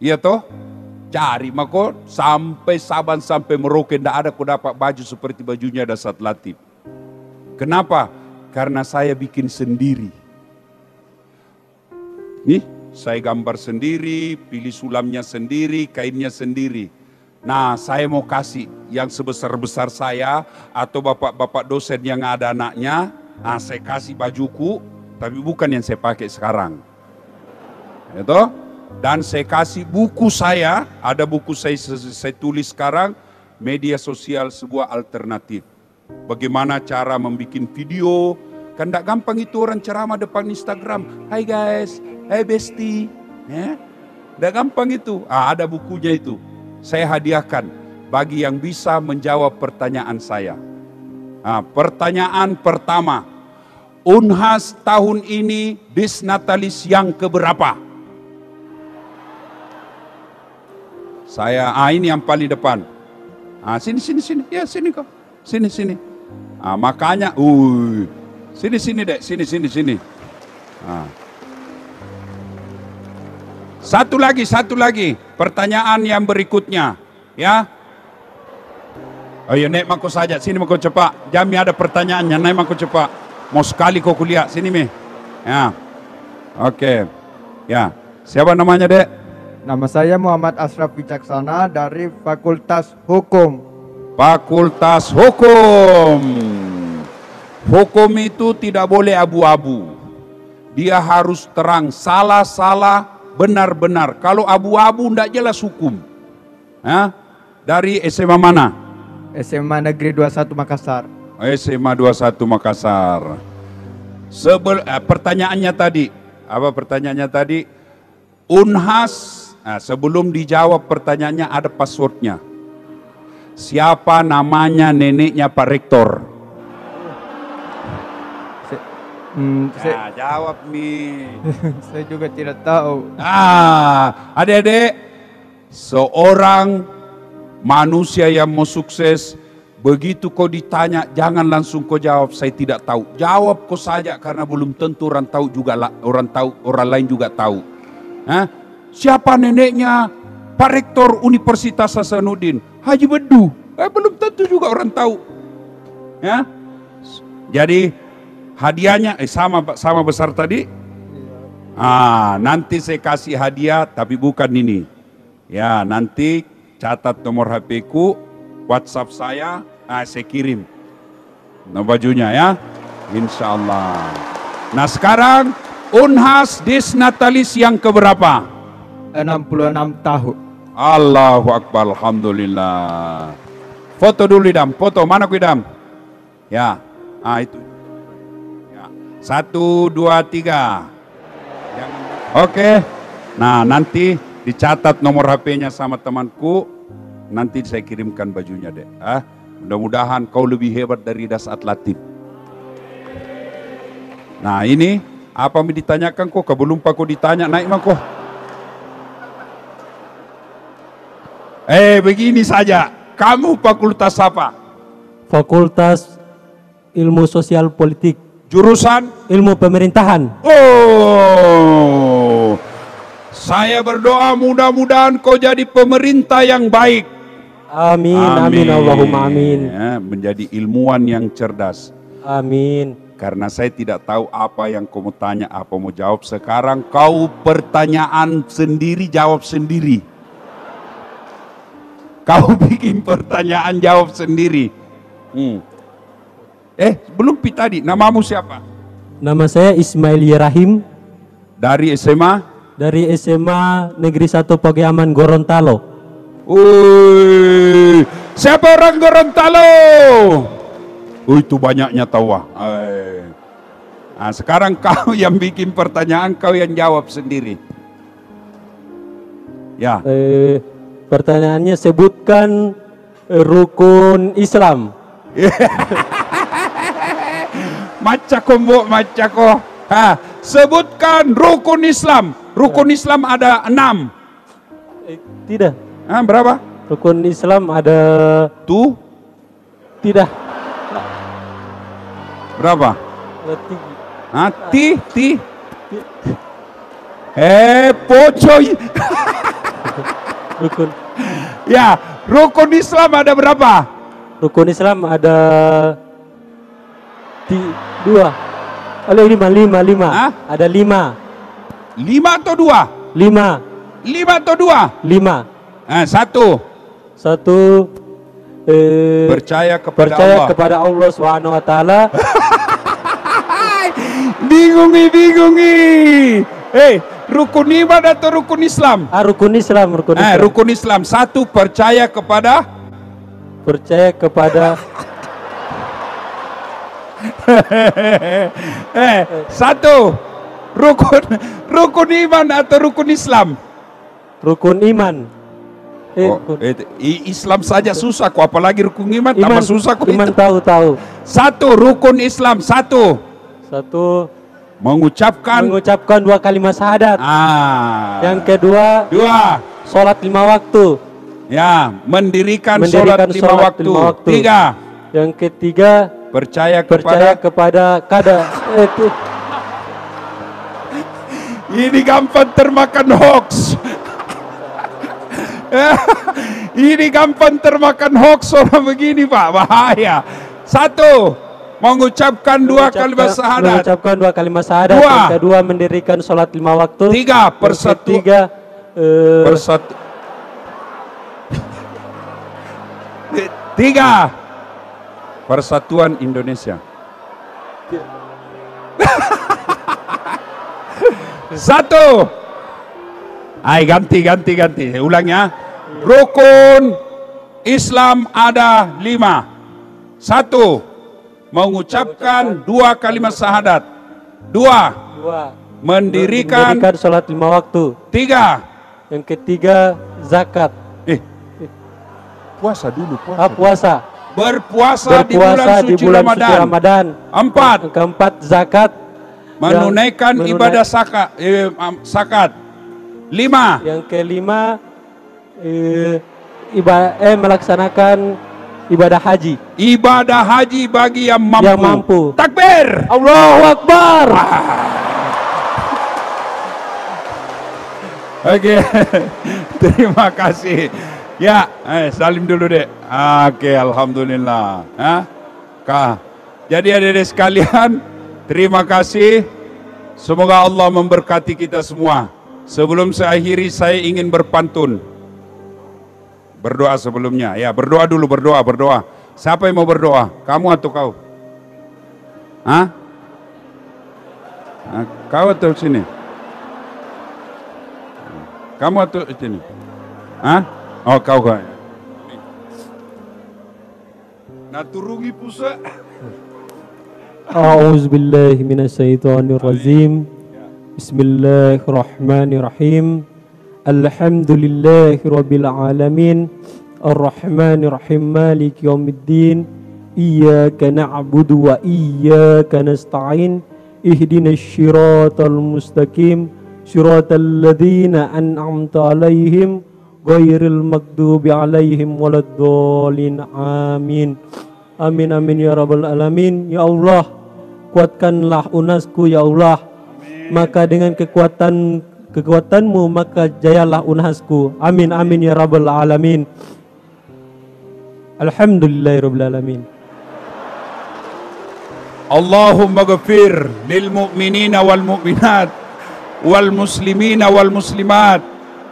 [SPEAKER 1] Iya toh? Cari mako sampai Saban sampai Merauke, tidak ada kau dapat baju seperti bajunya Dasat Latif. Kenapa? Karena saya bikin sendiri. Nih, Saya gambar sendiri, pilih sulamnya sendiri, kainnya sendiri. Nah, saya mau kasih yang sebesar-besar saya atau bapak-bapak dosen yang ada anaknya, nah saya kasih bajuku, tapi bukan yang saya pakai sekarang. Itu. Dan saya kasih buku saya, ada buku saya tulis sekarang, media sosial sebuah alternatif. Bagaimana cara membuat video, kan tidak gampang itu orang ceramah depan Instagram. Hai guys, hai besti, ya, tidak gampang itu. Ada bukunya itu. Saya hadiahkan bagi yang bisa menjawab pertanyaan saya. Pertanyaan pertama, Unhas tahun ini Disnatalis yang keberapa? Saya, ini yang paling depan. Sini, ya sini kok, sini. Makanya, sini dek, sini. Satu lagi, pertanyaan yang berikutnya, ya. Oh ya, naik mako saja, sini mako cepat. Jami ada pertanyaannya, naik mako cepat. Mau sekali kau kuliah, sini mi. Ya, oke. Ya, siapa namanya dek?
[SPEAKER 4] Nama saya Muhammad Ashraf Wicaksana dari Fakultas Hukum.
[SPEAKER 1] Fakultas Hukum. Hukum itu tidak boleh abu-abu. Dia harus terang, salah, benar-benar. Kalau abu-abu tidak jelas hukum. Dari SMA mana?
[SPEAKER 4] SMA Negeri 21 Makassar.
[SPEAKER 1] SMA 21 Makassar. Pertanyaannya tadi, apa pertanyaannya tadi? Unhas, sebelum dijawab pertanyaannya ada passwordnya. Siapa namanya neneknya Pak Rektor? Jawab nih.
[SPEAKER 4] Saya juga tidak tahu.
[SPEAKER 1] Adik-adik, seorang manusia yang mau sukses, begitu kau ditanya, jangan langsung kau jawab saya tidak tahu. Jawab kau saja karena belum tentu orang tahu juga, orang lain juga tahu. Siapa neneknya Pak Rektor Universitas Hasanuddin? Haji Bedu. Belum tentu juga orang tahu. Ya. Jadi hadiahnya sama besar tadi. Nanti saya kasih hadiah tapi bukan ini. Ya, nanti catat nomor HP ku, WhatsApp saya kirim. Nah, bajunya ya. Insya Allah. Nah, sekarang Unhas Disnatalis yang keberapa?
[SPEAKER 4] 66 tahun.
[SPEAKER 1] Allahu Akbar, alhamdulillah. Foto dulu Idam, foto mana ku Idam? Ya, itu. Ya. 1, 2, 3. Oke. Nah, nanti dicatat nomor HP-nya sama temanku. Nanti saya kirimkan bajunya deh. Mudah-mudahan kau lebih hebat dari Dasat Latif. Nah, ini apa yang ditanyakan kok? Belum pak kau ditanya, naik mah kok. Begini saja. Kamu fakultas apa?
[SPEAKER 3] Fakultas Ilmu Sosial Politik.
[SPEAKER 1] Jurusan?
[SPEAKER 3] Ilmu Pemerintahan.
[SPEAKER 1] Oh, saya berdoa mudah-mudahan kau jadi pemerintah yang baik.
[SPEAKER 3] Amin, amin, Allahumma amin.
[SPEAKER 1] Ya, menjadi ilmuwan yang cerdas.
[SPEAKER 3] Amin.
[SPEAKER 1] Karena saya tidak tahu apa yang kau mau tanya, apa mau jawab. Sekarang kau pertanyaan sendiri, jawab sendiri. Kau bikin pertanyaan, jawab sendiri. Belum tadi, namamu siapa?
[SPEAKER 3] Nama saya Ismail Yerahim.
[SPEAKER 1] Dari SMA?
[SPEAKER 3] Dari SMA Negeri 1 Pagiaman Gorontalo.
[SPEAKER 1] Siapa orang Gorontalo? Itu banyaknya tahu. Sekarang kau yang bikin pertanyaan, kau yang jawab sendiri. Ya.
[SPEAKER 3] Pertanyaannya, sebutkan rukun Islam.
[SPEAKER 1] Macako. Sebutkan rukun Islam. Rukun Islam ada 6.
[SPEAKER 3] Tidak.
[SPEAKER 1] Berapa?
[SPEAKER 3] Rukun Islam ada Tidak.
[SPEAKER 1] Berapa? Pocoy.
[SPEAKER 3] Rukun.
[SPEAKER 1] Ya, rukun Islam ada berapa?
[SPEAKER 3] Rukun Islam ada 2. Lima. Ada 5.
[SPEAKER 1] 5 atau 2?
[SPEAKER 3] 5.
[SPEAKER 1] 5 atau 2?
[SPEAKER 3] 5.
[SPEAKER 1] 1.
[SPEAKER 3] 1.
[SPEAKER 1] Percaya kepada
[SPEAKER 3] Percaya
[SPEAKER 1] Allah.
[SPEAKER 3] kepada Allah Subhanahu wa taala.
[SPEAKER 1] Bingungi. Rukun iman atau rukun Islam?
[SPEAKER 3] Rukun Islam, rukun Islam.
[SPEAKER 1] Rukun Islam. 1. Percaya kepada 1. Rukun iman atau rukun Islam?
[SPEAKER 3] Rukun iman.
[SPEAKER 1] Islam saja susah kok, apalagi rukun iman tambah susah kok.
[SPEAKER 3] Iman tahu.
[SPEAKER 1] 1. Rukun Islam. 1. Mengucapkan
[SPEAKER 3] 2 kalimat syahadat. Yang kedua,
[SPEAKER 1] 2.
[SPEAKER 3] sholat 5 waktu.
[SPEAKER 1] Ya, mendirikan sholat 5 waktu. 3.
[SPEAKER 3] Yang ketiga,
[SPEAKER 1] percaya
[SPEAKER 3] kepada kada.
[SPEAKER 1] Ini gampang termakan hoax. Ini gampang termakan hoax orang begini, Pak. Bahaya. 1. Mengucapkan 2 kalimat syahadat.
[SPEAKER 3] Mengucapkan 2 kalimat syahadat.
[SPEAKER 1] 2.
[SPEAKER 3] Yang kedua, mendirikan sholat 5 waktu.
[SPEAKER 1] 3. Persatuan Indonesia. 1. Ganti. Ulang ya. Rukun Islam ada 5. 1. Mengucapkan 2 kalimat syahadat. 2. Mendirikan
[SPEAKER 3] sholat 5 waktu.
[SPEAKER 1] 3.
[SPEAKER 3] Yang ketiga, zakat.
[SPEAKER 1] Puasa dulu.
[SPEAKER 3] Puasa.
[SPEAKER 1] Berpuasa di bulan suci Ramadan. 4.
[SPEAKER 3] Keempat, zakat.
[SPEAKER 1] Menunaikan ibadah zakat. 5.
[SPEAKER 3] Yang kelima, melaksanakan ibadah haji.
[SPEAKER 1] Ibadah haji bagi yang mampu. Takbir.
[SPEAKER 3] Allahu Akbar.
[SPEAKER 1] Oke. Terima kasih. Ya, salim dulu dek. Oke, alhamdulillah. Jadi adik-adik sekalian, terima kasih. Semoga Allah memberkati kita semua. Sebelum saya akhiri, saya ingin berpantun. Berdoa sebelumnya. Ya, berdoa dulu, berdoa. Siapa yang mau berdoa? Kamu atau kau? Kau atau sini? Kamu atau sini? Oh, kau. Nah, turungi pusat.
[SPEAKER 3] A'udzubillahi minasyaitonirrajim. Bismillahirrahmanirrahim. Alhamdulillahi rabbil alamin. Ar-Rahmanir-Rahim, Maliki yaumiddin. Iyyaka na'budu wa iyyaka nasta'in. Ihdinas siratal mustaqim. Siratal ladzina an'amta 'alaihim ghairil maghdubi 'alaihim waladdallin. Amin. Amin ya rabbal alamin. Ya Allah, kuatkanlah UNASku ya Allah. Maka dengan kekuatanmu maka jayalah UNASku. Amin ya rabbal alamin. Alhamdulillahirabbil alamin.
[SPEAKER 1] Allahumma ghafir lil mu'minina wal mu'minat wal muslimina wal muslimat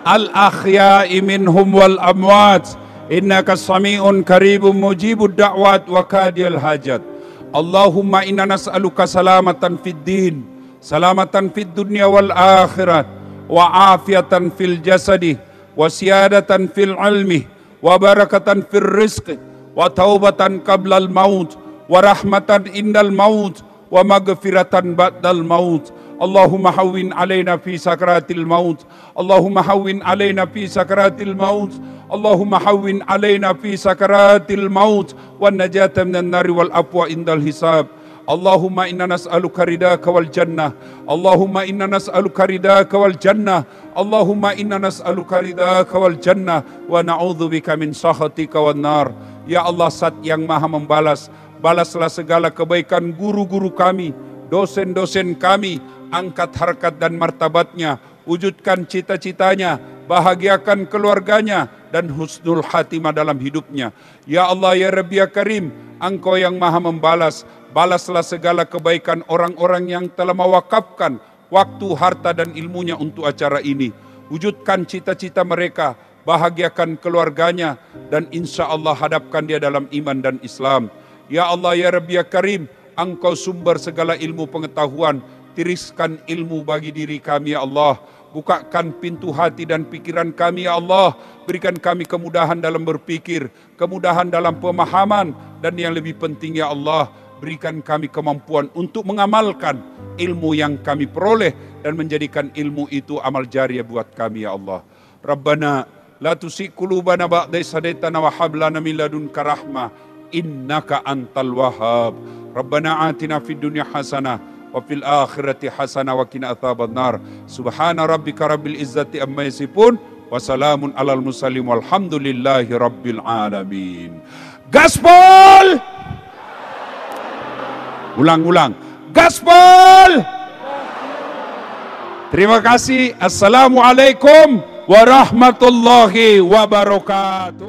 [SPEAKER 1] al ahya'i minhum wal amwat innaka sami'un qaribun mujibud da'wat wa kadiyal hajat. Allahumma inna nas'aluka salamatan fid din, salamatan fid dunya wal akhirat, wa afiatan fil jasadi, wa siyadatan fil ilmi, wa barakatan fil rizqi, wa taubatan qablal maut, wa rahmatan indal maut, wa maghfiratan ba'dal maut. Allahumma hawwin alaina fi sakaratil maut. Allahumma hawwin alaina fi sakaratil maut. Allahumma hawwin alaina fi sakaratil maut wan najata minan nari wal afwa indal hisab. Allahumma inna nas'aluka ridaka wal jannah. Allahumma inna nas'aluka ridaka wal jannah. Allahumma inna nas'aluka ridaka wal jannah wa na'udzubika min sakhatika wan nar. Ya Allah, Zat yang Maha membalas, balaslah segala kebaikan guru-guru kami, dosen-dosen kami, angkat harkat dan martabatnya, wujudkan cita-citanya, bahagiakan keluarganya, dan husnul khatimah dalam hidupnya. Ya Allah, ya Rabbi, ya Karim, Engkau yang Maha membalas, balaslah segala kebaikan orang-orang yang telah mewakafkan waktu, harta dan ilmunya untuk acara ini. Wujudkan cita-cita mereka, bahagiakan keluarganya, dan insya Allah hadapkan dia dalam iman dan Islam. Ya Allah, ya Rabbi, ya Karim, Engkau sumber segala ilmu pengetahuan. Tiriskan ilmu bagi diri kami, ya Allah. Bukakan pintu hati dan pikiran kami, ya Allah. Berikan kami kemudahan dalam berpikir, kemudahan dalam pemahaman, dan yang lebih penting, ya Allah, berikan kami kemampuan untuk mengamalkan ilmu yang kami peroleh dan menjadikan ilmu itu amal jariah buat kami, ya Allah. Rabbana la tusi qulubana ba'da idh hadaitana wa hab lana min ladunka rahmah innaka antal wahhab. Rabbana atina fid dunya hasanah wa fil akhirati hasanah wa qina adzabannar. Subhana rabbika rabbil izzati amma yasifun wa salamun alal mursalin walhamdulillahi rabbil alamin. Gaspol! Ulang-ulang. Gaspol! Terima kasih. Assalamualaikum warahmatullahi wabarakatuh.